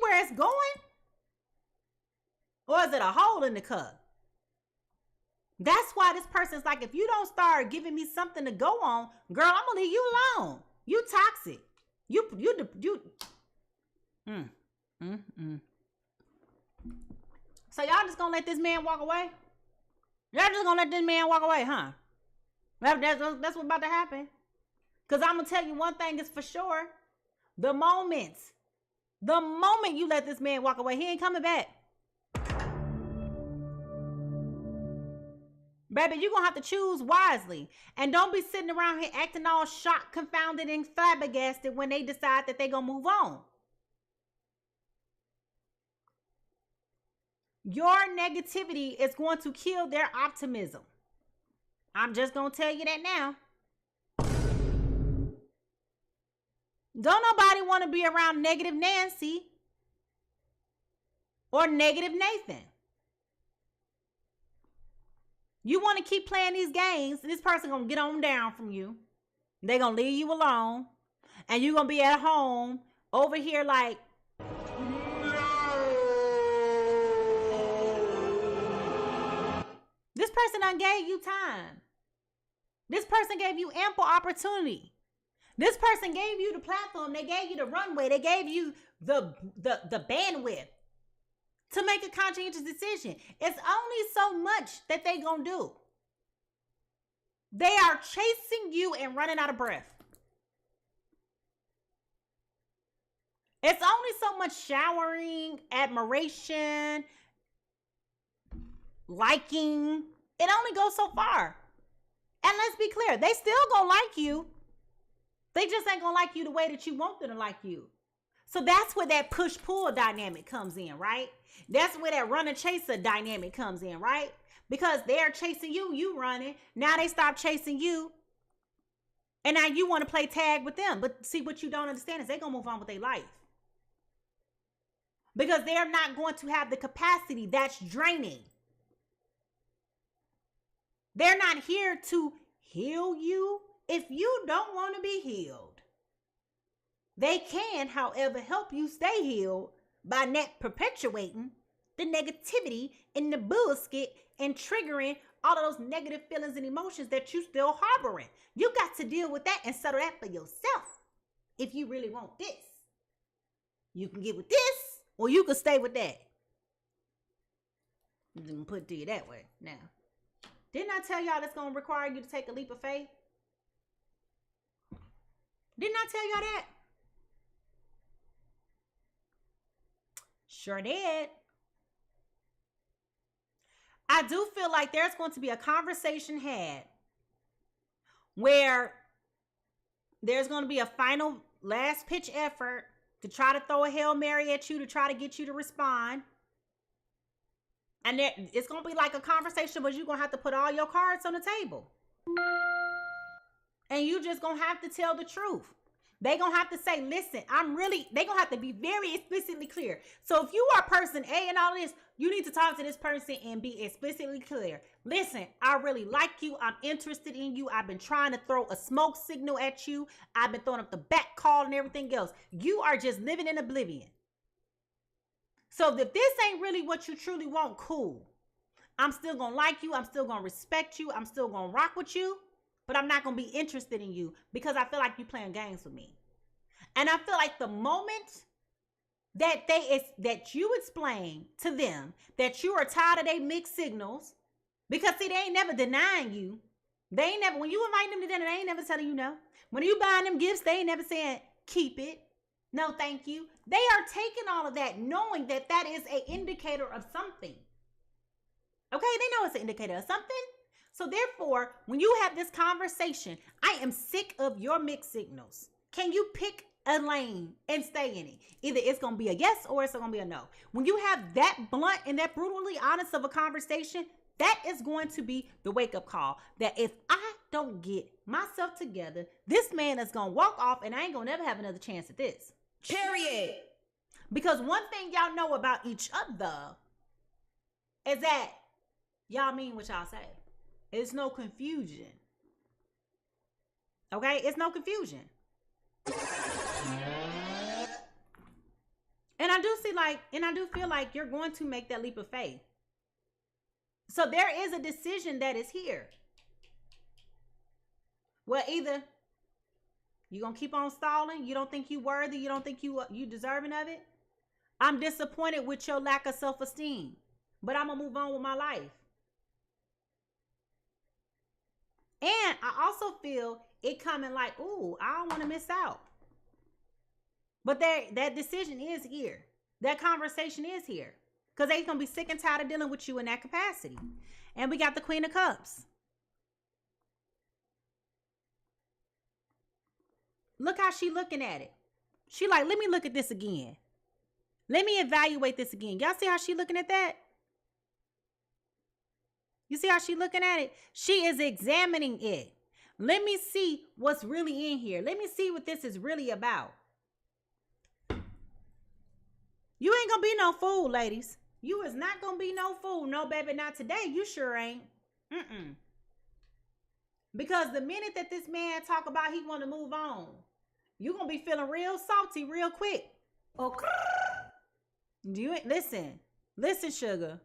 where it's going? Or is it a hole in the cup? That's why this person's like, if you don't start giving me something to go on, girl, I'm gonna leave you alone. You toxic. You. So y'all just gonna let this man walk away? Y'all just gonna let this man walk away, huh? That's what's about to happen. Because I'm gonna tell you one thing is for sure. The moment you let this man walk away, he ain't coming back. Baby, you're going to have to choose wisely. And don't be sitting around here acting all shocked, confounded, and flabbergasted when they decide that they're going to move on. Your negativity is going to kill their optimism. I'm just going to tell you that now. Don't nobody want to be around negative Nancy or negative Nathan. You want to keep playing these games, this person going to get on down from you. They're going to leave you alone. And you're going to be at home over here like, this person done gave you time. This person gave you ample opportunity. This person gave you the platform. They gave you the runway. They gave you the bandwidth to make a conscientious decision. It's only so much that they gonna do. They are chasing you and running out of breath. It's only so much showering, admiration, liking. It only goes so far. And let's be clear, they still gonna like you. They just ain't gonna like you the way that you want them to like you. So that's where that push-pull dynamic comes in, right? That's where that runner-chaser dynamic comes in, right? Because they're chasing you, you running. Now they stop chasing you. And now you want to play tag with them. But see, what you don't understand is they're going to move on with their life. Because they're not going to have the capacity. That's draining. They're not here to heal you if you don't want to be healed. They can, however, help you stay healed by not perpetuating the negativity and the bullshit and triggering all of those negative feelings and emotions that you still harboring. You got to deal with that and settle that for yourself. If you really want this, you can get with this, or you can stay with that. I'm gonna put it to you that way. Now, didn't I tell y'all that's gonna require you to take a leap of faith? Didn't I tell y'all that? Sure did. I do feel like there's going to be a conversation had where there's going to be a final last pitch effort to try to throw a Hail Mary at you to try to get you to respond. And it's going to be like a conversation where you're going to have to put all your cards on the table. And you just going to have to tell the truth. They going to have to say, listen, they going to have to be very explicitly clear. So if you are person A and all this, you need to talk to this person and be explicitly clear. Listen, I really like you. I'm interested in you. I've been trying to throw a smoke signal at you. I've been throwing up the back call and everything else. You are just living in oblivion. So if this ain't really what you truly want, cool. I'm still going to like you. I'm still going to respect you. I'm still going to rock with you. But I'm not going to be interested in you because I feel like you're playing games with me. And I feel like the moment that you explain to them that you are tired of their mixed signals, because see, they ain't never denying you. They ain't never, when you invite them to dinner, they ain't never telling you no. When you buying them gifts, they ain't never saying, keep it. No, thank you. They are taking all of that, knowing that that is an indicator of something. Okay, they know it's an indicator of something. So therefore, when you have this conversation, I am sick of your mixed signals. Can you pick a lane and stay in it? Either it's going to be a yes or it's going to be a no. When you have that blunt and that brutally honest of a conversation, that is going to be the wake-up call. That if I don't get myself together, this man is going to walk off and I ain't going to never have another chance at this. Period. Because one thing y'all know about each other is that y'all mean what y'all say. It's no confusion. Okay? It's no confusion. And I do feel like you're going to make that leap of faith. So there is a decision that is here. Well, either you're going to keep on stalling, you don't think you worthy, you don't think you deserving of it. I'm disappointed with your lack of self-esteem, but I'm going to move on with my life. And I also feel it coming like, ooh, I don't want to miss out. But that decision is here. That conversation is here. Because they're going to be sick and tired of dealing with you in that capacity. And we got the Queen of Cups. Look how she looking at it. She like, let me look at this again. Let me evaluate this again. Y'all see how she looking at that? You see how she looking at it? She is examining it. Let me see what's really in here. Let me see what this is really about. You ain't gonna be no fool, ladies. You is not gonna be no fool. No, baby, not today. You sure ain't. Because the minute that this man talk about he want to move on, you gonna be feeling real salty real quick. Okay. Listen, sugar.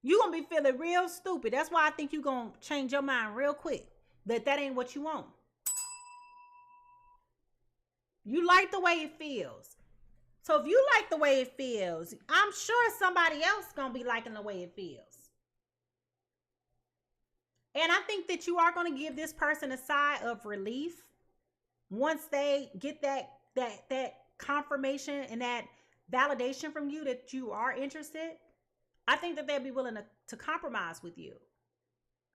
You gonna be feeling real stupid. That's why I think you gonna change your mind real quick. That ain't what you want. You like the way it feels. So if you like the way it feels, I'm sure somebody else gonna be liking the way it feels. And I think that you are gonna give this person a sigh of relief once they get that confirmation and that validation from you that you are interested, I think that they'll be willing to compromise with you.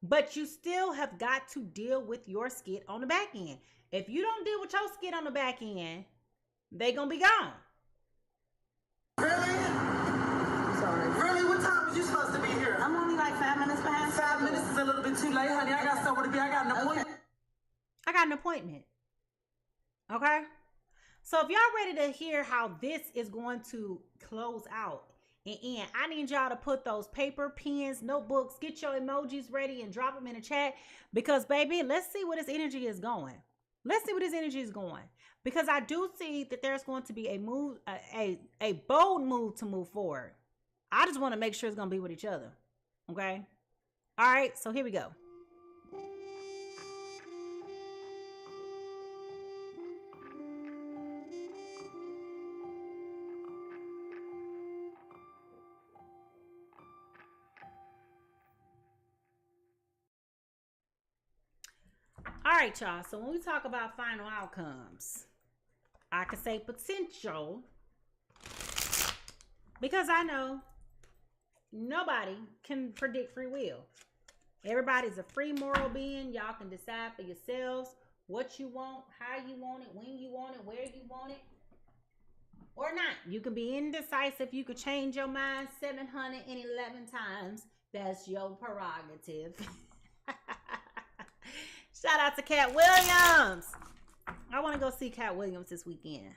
But you still have got to deal with your skit on the back end. If you don't deal with your skit on the back end, they gonna be gone. Really? Sorry. Really? What time was you supposed to be here? I'm only like 5 minutes behind. 5 minutes is a little bit too late, honey. I got somewhere to be. I got an appointment. I got an appointment. Okay? So if y'all ready to hear how this is going to close out and end, I need y'all to put those paper, pens, notebooks, get your emojis ready and drop them in the chat. Because, baby, let's see where this energy is going. Let's see where this energy is going. Because I do see that there's going to be a move, a bold move to move forward. I just want to make sure it's going to be with each other. Okay? All right, so here we go. All right, y'all. So when we talk about final outcomes, I could say potential because I know nobody can predict free will. Everybody's a free moral being. Y'all can decide for yourselves what you want, how you want it, when you want it, where you want it, or not. You can be indecisive. You could change your mind 711 times. That's your prerogative. Shout out to Cat Williams. I want to go see Cat Williams this weekend.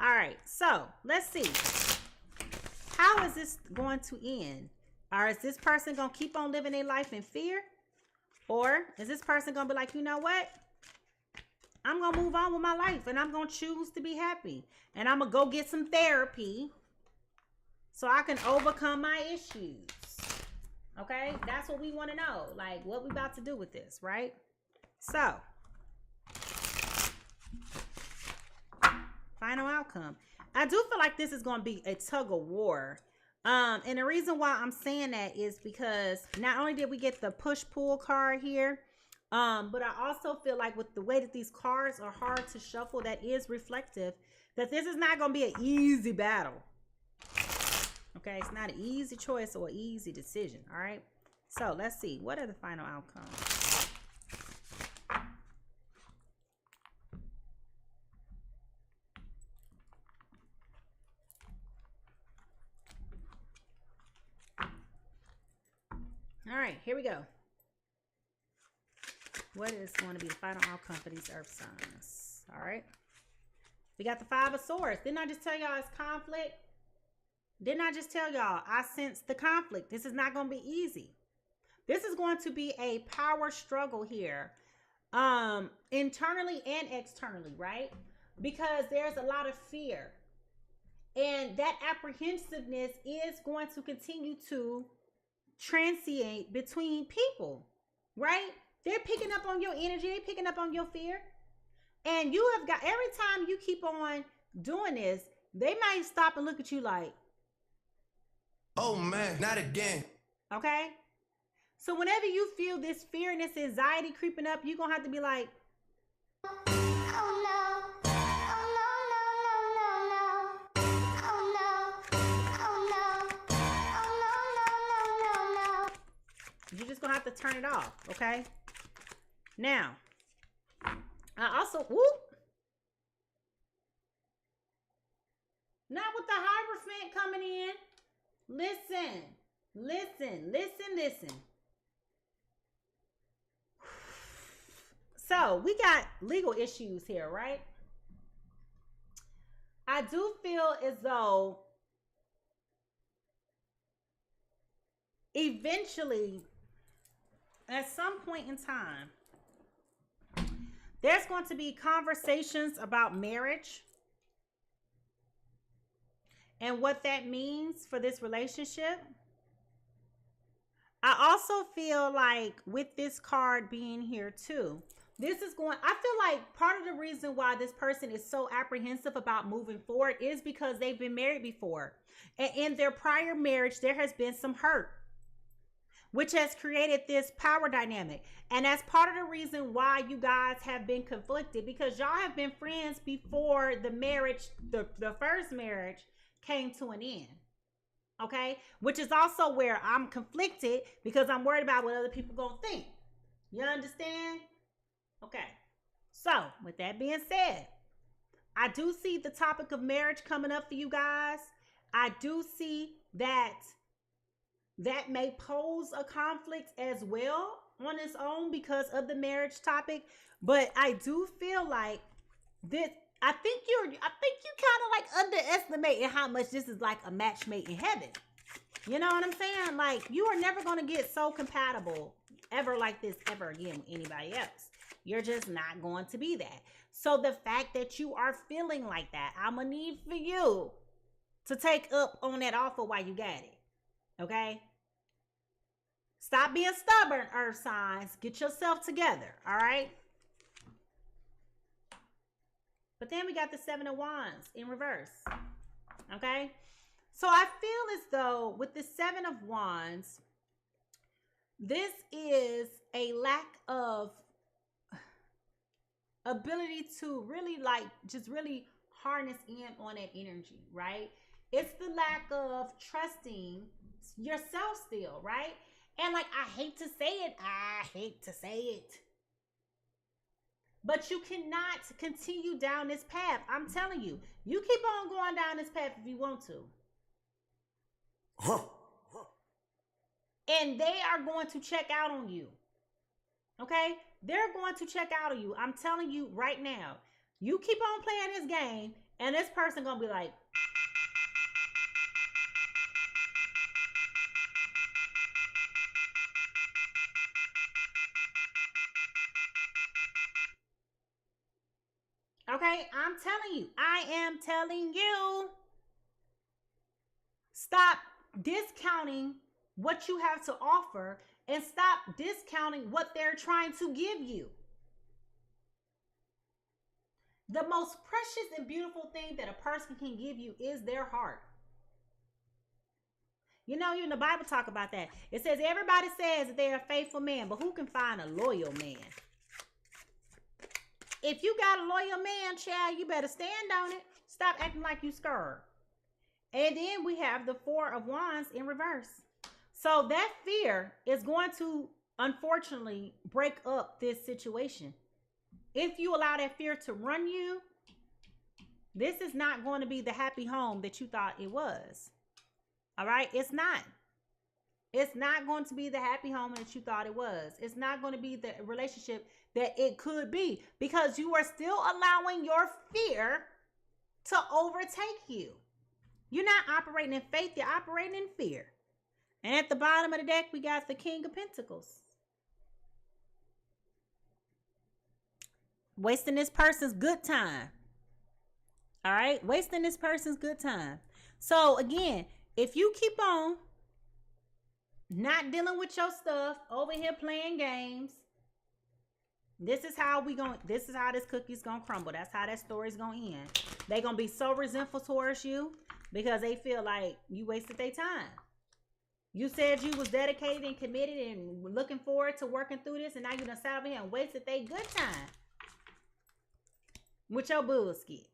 All right, so let's see. How is this going to end? Or is this person going to keep on living their life in fear? Or is this person going to be like, you know what? I'm going to move on with my life and I'm going to choose to be happy. And I'm going to go get some therapy so I can overcome my issues. Okay? That's what we want to know. Like, what we about to do with this, right? So, final outcome. I do feel like this is going to be a tug of war. And the reason why I'm saying that is because not only did we get the push-pull card here, but I also feel like with the way that these cards are hard to shuffle, that is reflective that this is not going to be an easy battle. Okay, it's not an easy choice or an easy decision. All right, so let's see. What are the final outcomes? All right, here we go. What is going to be the final outcome for these earth signs? All right. We got the Five of Swords. Didn't I just tell y'all it's conflict? Didn't I just tell y'all I sense the conflict? This is not going to be easy. This is going to be a power struggle here. Internally and externally, right? Because there's a lot of fear. And that apprehensiveness is going to continue to transient between people, right? They're picking up on your energy. They're picking up on your fear. And you have got, every time you keep on doing this, they might stop and look at you like, oh man, not again. Okay? So whenever you feel this fear and this anxiety creeping up, you're going to have to be like, you're just going to have to turn it off, okay? Now, I also, not with the Hierophant coming in. Listen, listen, listen, listen. So, we got legal issues here, right? I do feel as though eventually, at some point in time, there's going to be conversations about marriage and what that means for this relationship. I also feel like with this card being here too, this is going, I feel like part of the reason why this person is so apprehensive about moving forward is because they've been married before. And in their prior marriage, there has been some hurt. which has created this power dynamic. And that's part of the reason why you guys have been conflicted, because y'all have been friends before the marriage, the first marriage came to an end. Okay? Which is also where I'm conflicted, because I'm worried about what other people gonna think. You understand? Okay. So, with that being said, I do see the topic of marriage coming up for you guys. I do see that may pose a conflict as well on its own because of the marriage topic. But I do feel like this, I think you kind of like underestimating how much this is like a match made in heaven. You know what I'm saying? Like, you are never going to get so compatible ever like this ever again with anybody else. You're just not going to be that. So the fact that you are feeling like that, I'm going to need for you to take up on that offer while you got it. Okay? Stop being stubborn, earth signs. Get yourself together. All right? But then we got the 7 of Wands in reverse. Okay? So I feel as though with the 7 of Wands, this is a lack of ability to really just really harness in on that energy, right? It's the lack of trusting yourself still, right? And like, I hate to say it, but you cannot continue down this path. I'm telling you, you keep on going down this path if you want to. And they are going to check out on you. Okay? They're going to check out on you. I'm telling you right now. You keep on playing this game, and this person going to be like, okay? I'm telling you. I am telling you. Stop discounting what you have to offer and stop discounting what they're trying to give you. The most precious and beautiful thing that a person can give you is their heart. You know, even the Bible talk about that. It says everybody says that they're a faithful man, but who can find a loyal man? If you got a loyal man, child, you better stand on it. Stop acting like you scared. And then we have the 4 of Wands in reverse. So that fear is going to, unfortunately, break up this situation. If you allow that fear to run you, this is not going to be the happy home that you thought it was. All right? It's not. It's not going to be the happy home that you thought it was. It's not going to be the relationship that it could be, because you are still allowing your fear to overtake you. You're not operating in faith. You're operating in fear. And at the bottom of the deck, we got the King of Pentacles. Wasting this person's good time. All right? Wasting this person's good time. So, again, if you keep on not dealing with your stuff, over here playing games, this is how this cookie's gonna crumble. That's how that story's gonna end. They're gonna be so resentful towards you because they feel like you wasted their time. You said you was dedicated and committed and looking forward to working through this, and now you done sat over here and wasted their good time with your bullshit.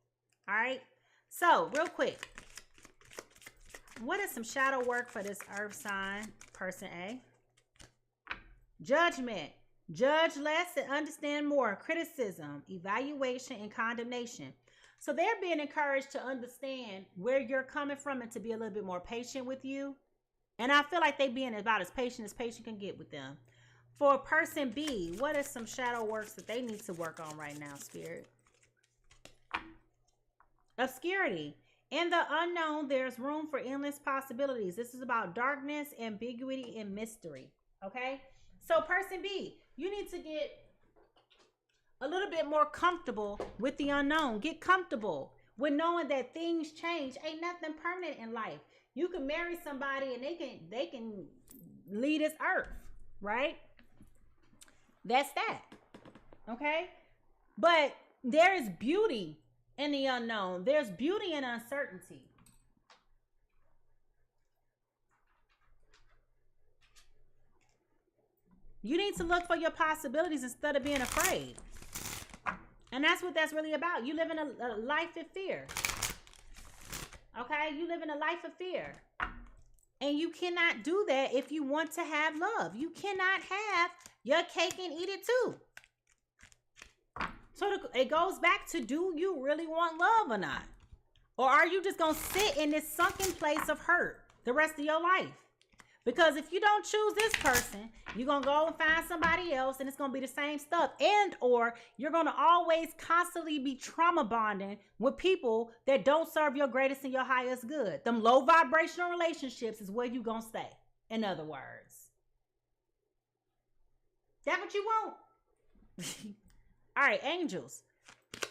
All right? So, real quick, what is some shadow work for this earth sign, person A? Judgment. Judge less and understand more. Criticism, evaluation, and condemnation. So they're being encouraged to understand where you're coming from and to be a little bit more patient with you. And I feel like they being about as patient can get with them. For person B, what are some shadow works that they need to work on right now, Spirit? Obscurity. In the unknown, there's room for endless possibilities. This is about darkness, ambiguity, and mystery. Okay? So person B, you need to get a little bit more comfortable with the unknown. Get comfortable with knowing that things change. Ain't nothing permanent in life. You can marry somebody and they can lead this earth, right? That's that. Okay? But there is beauty in the unknown. There's beauty in uncertainty. You need to look for your possibilities instead of being afraid. And that's what that's really about. You live in a life of fear. Okay? You live in a life of fear. And you cannot do that if you want to have love. You cannot have your cake and eat it too. So it goes back to, do you really want love or not? Or are you just going to sit in this sunken place of hurt the rest of your life? Because if you don't choose this person, you're going to go and find somebody else and it's going to be the same stuff. And or you're going to always constantly be trauma bonding with people that don't serve your greatest and your highest good. Them low vibrational relationships is where you're going to stay. In other words. That what you want? All right, angels.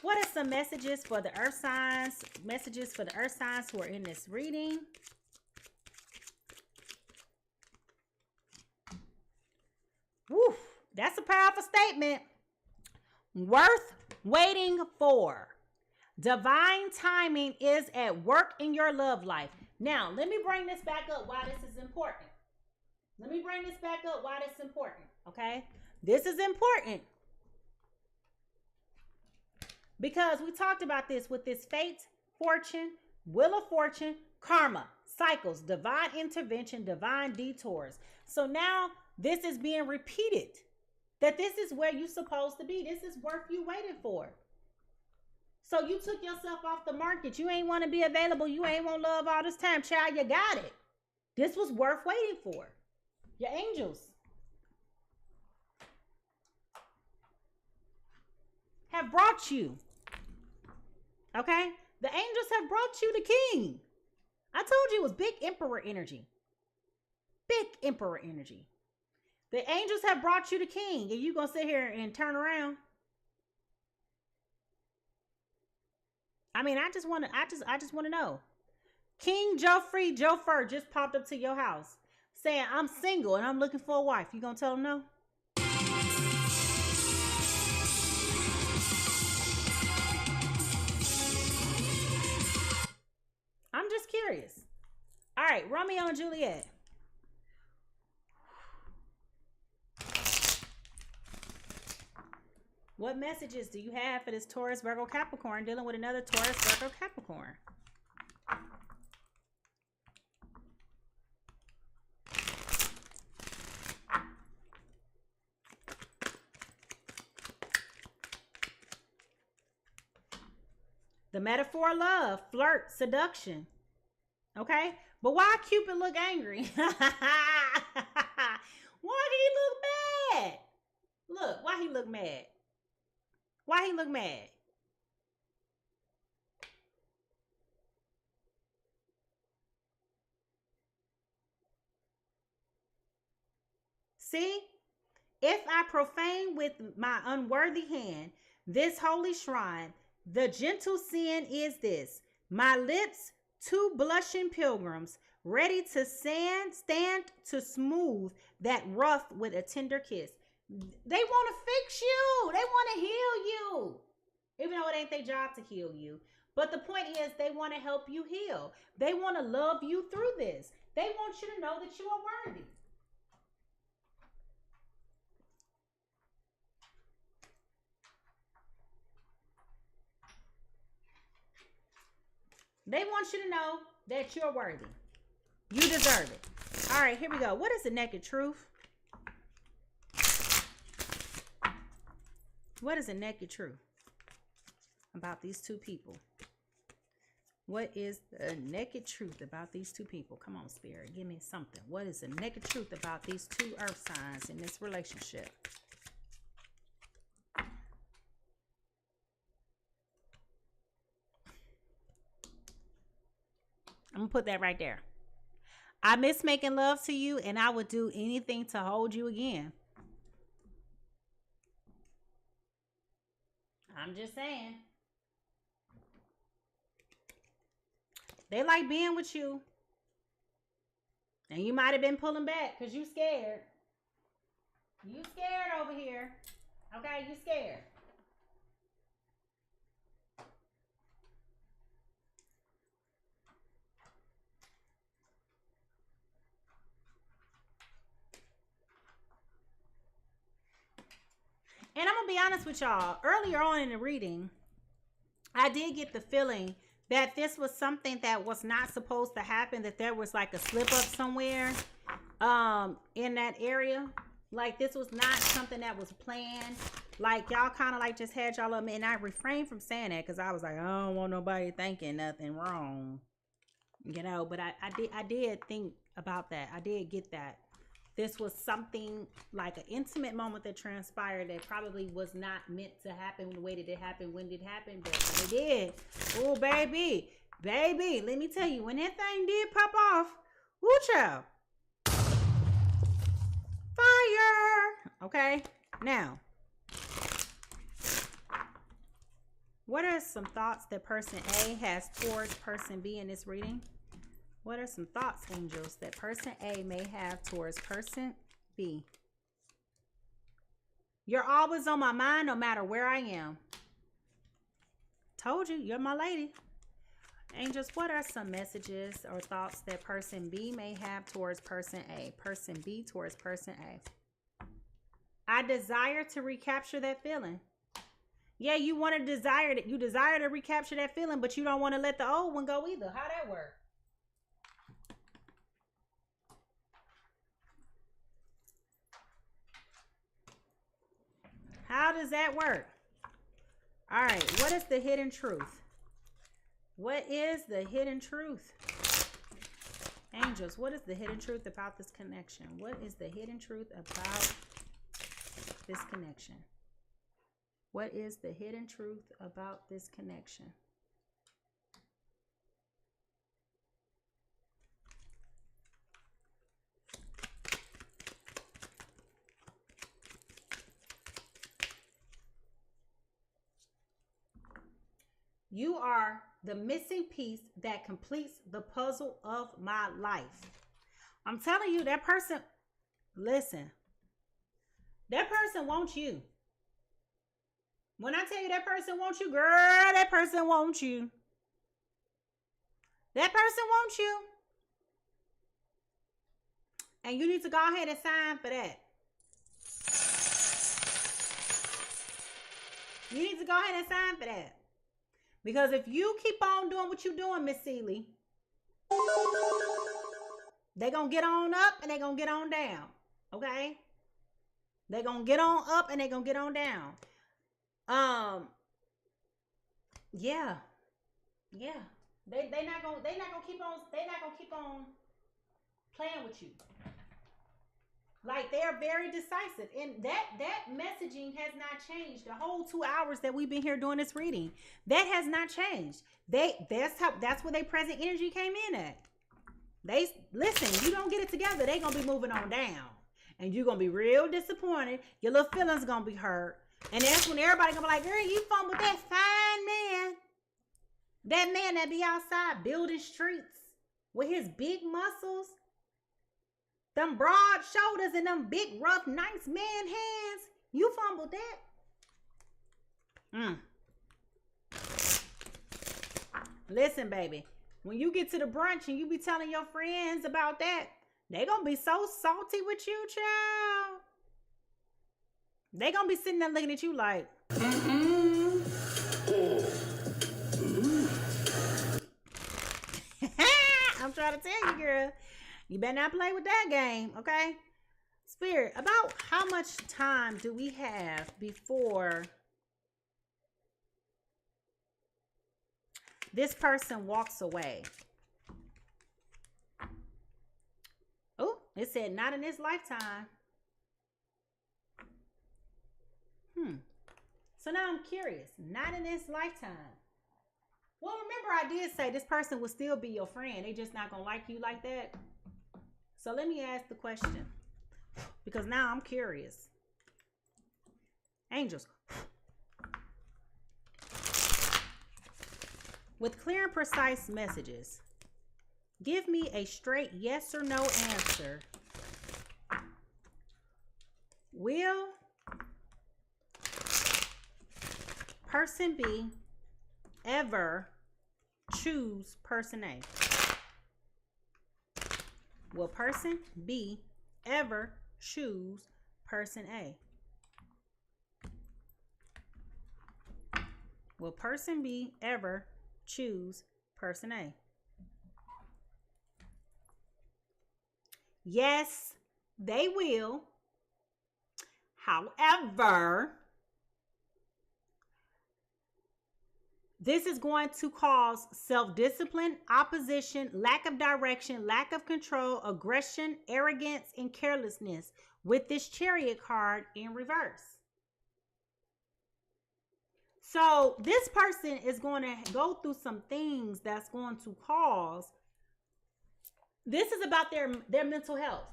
What are some messages for the earth signs? Messages for the earth signs who are in this reading. Woo, that's a powerful statement. Worth waiting for. Divine timing is at work in your love life. Now, let me bring this back up why this is important. Okay? This is important. Because we talked about this with this fate, fortune, wheel of fortune, karma, cycles, divine intervention, divine detours. So now this is being repeated. That this is where you're supposed to be. This is worth you waiting for. So you took yourself off the market. You ain't want to be available. You ain't want love all this time. Child, you got it. This was worth waiting for. Your angels have brought you. Okay? The angels have brought you the king. I told you it was big emperor energy. Big emperor energy. The angels have brought you the king, and you gonna sit here and turn around. I mean, I just want to know. King Joffrey Joffer just popped up to your house saying, I'm single and I'm looking for a wife. You gonna tell him no? I'm just curious. All right, Romeo and Juliet. What messages do you have for this Taurus, Virgo, Capricorn dealing with another Taurus, Virgo, Capricorn? The metaphor of love, flirt, seduction. Okay? But why Cupid look angry? Why he look mad? Look, why he look mad? Why he look mad? See? If I profane with my unworthy hand this holy shrine, the gentle sin is this: my lips, two blushing pilgrims, ready to stand to smooth that rough with a tender kiss. They want to fix you. They want to heal you. Even though it ain't their job to heal you. But the point is, they want to help you heal. They want to love you through this. They want you to know that you are worthy. They want you to know that you're worthy. You deserve it. All right, here we go. What is the naked truth? What is the naked truth about these two people? What is the naked truth about these two people? Come on, Spirit. Give me something. What is the naked truth about these two earth signs in this relationship? I'm going to put that right there. I miss making love to you, and I would do anything to hold you again. I'm just saying. They like being with you. And you might have been pulling back because you scared. You scared over here. Okay, you scared. gonna be honest with y'all. Earlier on in the reading, I did get the feeling that this was something that was not supposed to happen, that there was like a slip up somewhere in that area. Like this was not something that was planned. Like y'all kind of like just had y'all up, and I refrained from saying that because I was like, I don't want nobody thinking nothing wrong, you know. But I did think about that. I did get that this was something like an intimate moment that transpired that probably was not meant to happen the way that it happened when it happened, but it did. Oh, baby, let me tell you, when that thing did pop off, woo, child, fire. Okay, now, what are some thoughts that person A has towards person B in this reading? What are some thoughts, angels, that person A may have towards person B? You're always on my mind no matter where I am. Told you, you're my lady. Angels, what are some messages or thoughts that person B may have towards person A? Person B towards person A. I desire to recapture that feeling. Yeah, you want to desire that. You desire to recapture that feeling, but you don't want to let the old one go either. How that work? How does that work? All right, what is the hidden truth? What is the hidden truth? Angels, what is the hidden truth about this connection? What is the hidden truth about this connection? What is the hidden truth about this connection? You are the missing piece that completes the puzzle of my life. I'm telling you, that person, listen, that person wants you. When I tell you that person wants you, girl, that person wants you. That person wants you. And you need to go ahead and sign for that. You need to go ahead and sign for that. Because if you keep on doing what you're doing, Miss Seeley, they're going to get on up and they're going to get on down. Okay? They're going to get on up and they're going to get on down. Yeah. They're not going to keep on playing with you. Like, they're very decisive. And that messaging has not changed. The whole 2 hours that we've been here doing this reading, that has not changed. That's where their present energy came in at. Listen, you don't get it together, they gonna be moving on down. And you're gonna be real disappointed. Your little feelings gonna be hurt. And that's when everybody gonna be like, girl, you fumbled that fine man. That man that be outside building streets with his big muscles. Them broad shoulders and them big, rough, nice man hands. You fumbled that. Listen, baby. When you get to the brunch and you be telling your friends about that, they gonna be so salty with you, child. They gonna be sitting there looking at you like, I'm trying to tell you, girl. You better not play with that game, okay? Spirit, about how much time do we have before this person walks away? Oh, it said not in this lifetime. So now I'm curious. Not in this lifetime. Well, remember I did say this person will still be your friend. They just not going to like you like that. So let me ask the question, because now I'm curious. Angels, with clear and precise messages, give me a straight yes or no answer. Will person B ever choose person A? Will person B ever choose person A? Will person B ever choose person A? Yes, they will. However, this is going to cause self-discipline, opposition, lack of direction, lack of control, aggression, arrogance, and carelessness with this Chariot card in reverse. So this person is going to go through some things that's going to cause, this is about their mental health.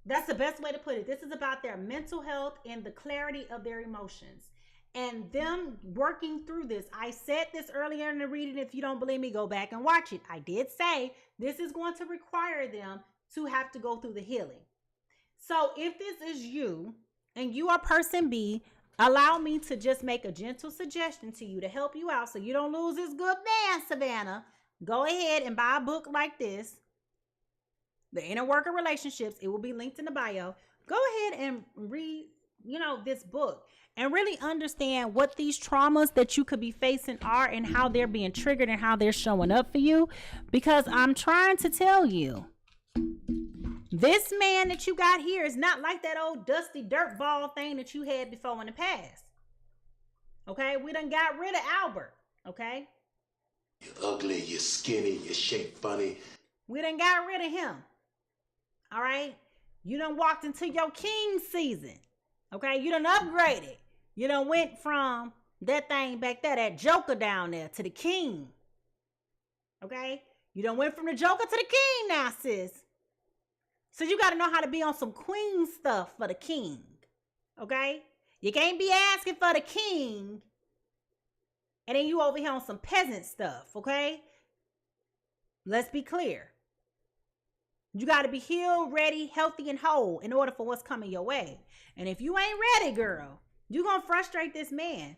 That's the best way to put it. This is about their mental health and the clarity of their emotions and them working through this. I said this earlier in the reading. If you don't believe me, go back and watch it. I did say this is going to require them to have to go through the healing. So if this is you and you are person B, allow me to just make a gentle suggestion to you to help you out so you don't lose this good man, Savannah. Go ahead and buy a book like this, The Inner Worker Relationships. It will be linked in the bio. Go ahead and read, this book and really understand what these traumas that you could be facing are and how they're being triggered and how they're showing up for you. Because I'm trying to tell you, this man that you got here is not like that old dusty dirt ball thing that you had before in the past. Okay? We done got rid of Albert. Okay? You're ugly, you're skinny, you shape funny. We done got rid of him. All right? You done walked into your king season. Okay? You done upgraded. You done went from that thing back there, that joker down there, to the king. Okay? You done went from the joker to the king now, sis. So you got to know how to be on some queen stuff for the king. Okay? You can't be asking for the king and then you over here on some peasant stuff. Okay? Let's be clear. You got to be healed, ready, healthy, and whole in order for what's coming your way. And if you ain't ready, girl, you're going to frustrate this man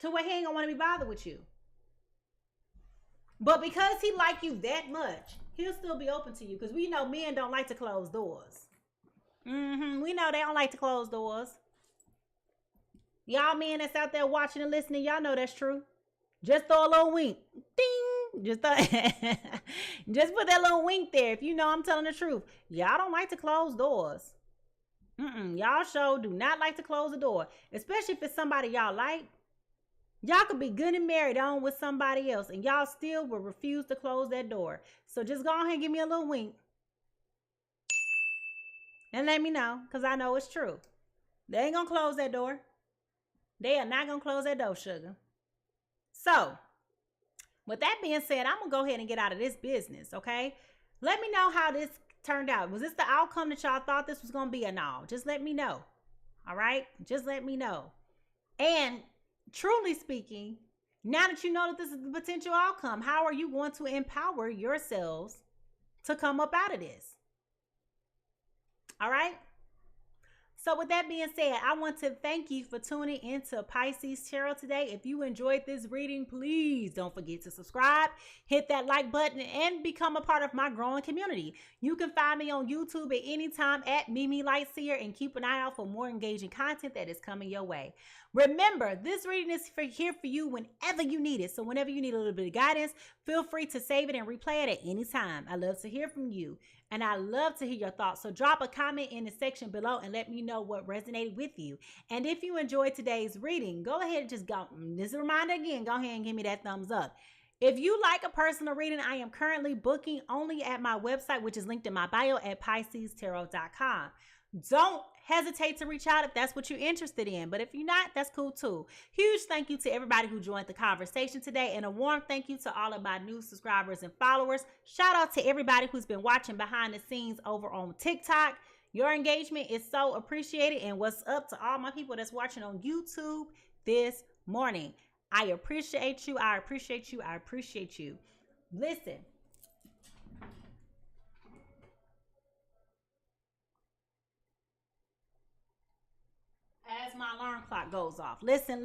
to where he ain't going to want to be bothered with you. But because he like you that much, he'll still be open to you. Because we know men don't like to close doors. We know they don't like to close doors. Y'all men that's out there watching and listening, y'all know that's true. Just throw a little wink. Ding. Just put that little wink there if you know I'm telling the truth. Y'all don't like to close doors. Y'all sure do not like to close the door. Especially if it's somebody y'all like. Y'all could be good and married on with somebody else and y'all still will refuse to close that door. So just go ahead and give me a little wink. And let me know, because I know it's true. They ain't going to close that door. They are not going to close that door, sugar. So, with that being said, I'm going to go ahead and get out of this business, okay? Let me know how this turned out. Was this the outcome that y'all thought this was going to be or no? Just let me know, all right? Just let me know. And truly speaking, now that you know that this is the potential outcome, how are you going to empower yourselves to come up out of this? All right? So with that being said, I want to thank you for tuning into Pisces Tarot today. If you enjoyed this reading, please don't forget to subscribe, hit that like button, and become a part of my growing community. You can find me on YouTube at any time at Mimi Lightseer, and keep an eye out for more engaging content that is coming your way. Remember, this reading is here for you whenever you need it. So whenever you need a little bit of guidance, feel free to save it and replay it at any time. I love to hear from you, and I love to hear your thoughts. So drop a comment in the section below and let me know what resonated with you. And if you enjoyed today's reading, go ahead and just go. This is a reminder again, go ahead and give me that thumbs up. If you like a personal reading, I am currently booking only at my website, which is linked in my bio at PiSeasTarot.com. Don't hesitate to reach out if that's what you're interested in. But if you're not, that's cool too. Huge thank you to everybody who joined the conversation today. And a warm thank you to all of my new subscribers and followers. Shout out to everybody who's been watching behind the scenes over on TikTok. Your engagement is so appreciated. And what's up to all my people that's watching on YouTube this morning? I appreciate you. I appreciate you. I appreciate you. Listen. As my alarm clock goes off. Listen.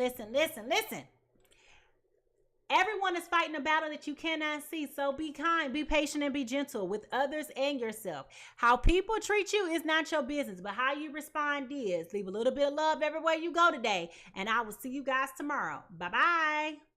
Everyone is fighting a battle that you cannot see. So be kind, be patient, and be gentle with others and yourself. How people treat you is not your business, but how you respond is. Leave a little bit of love everywhere you go today. And I will see you guys tomorrow. Bye-bye.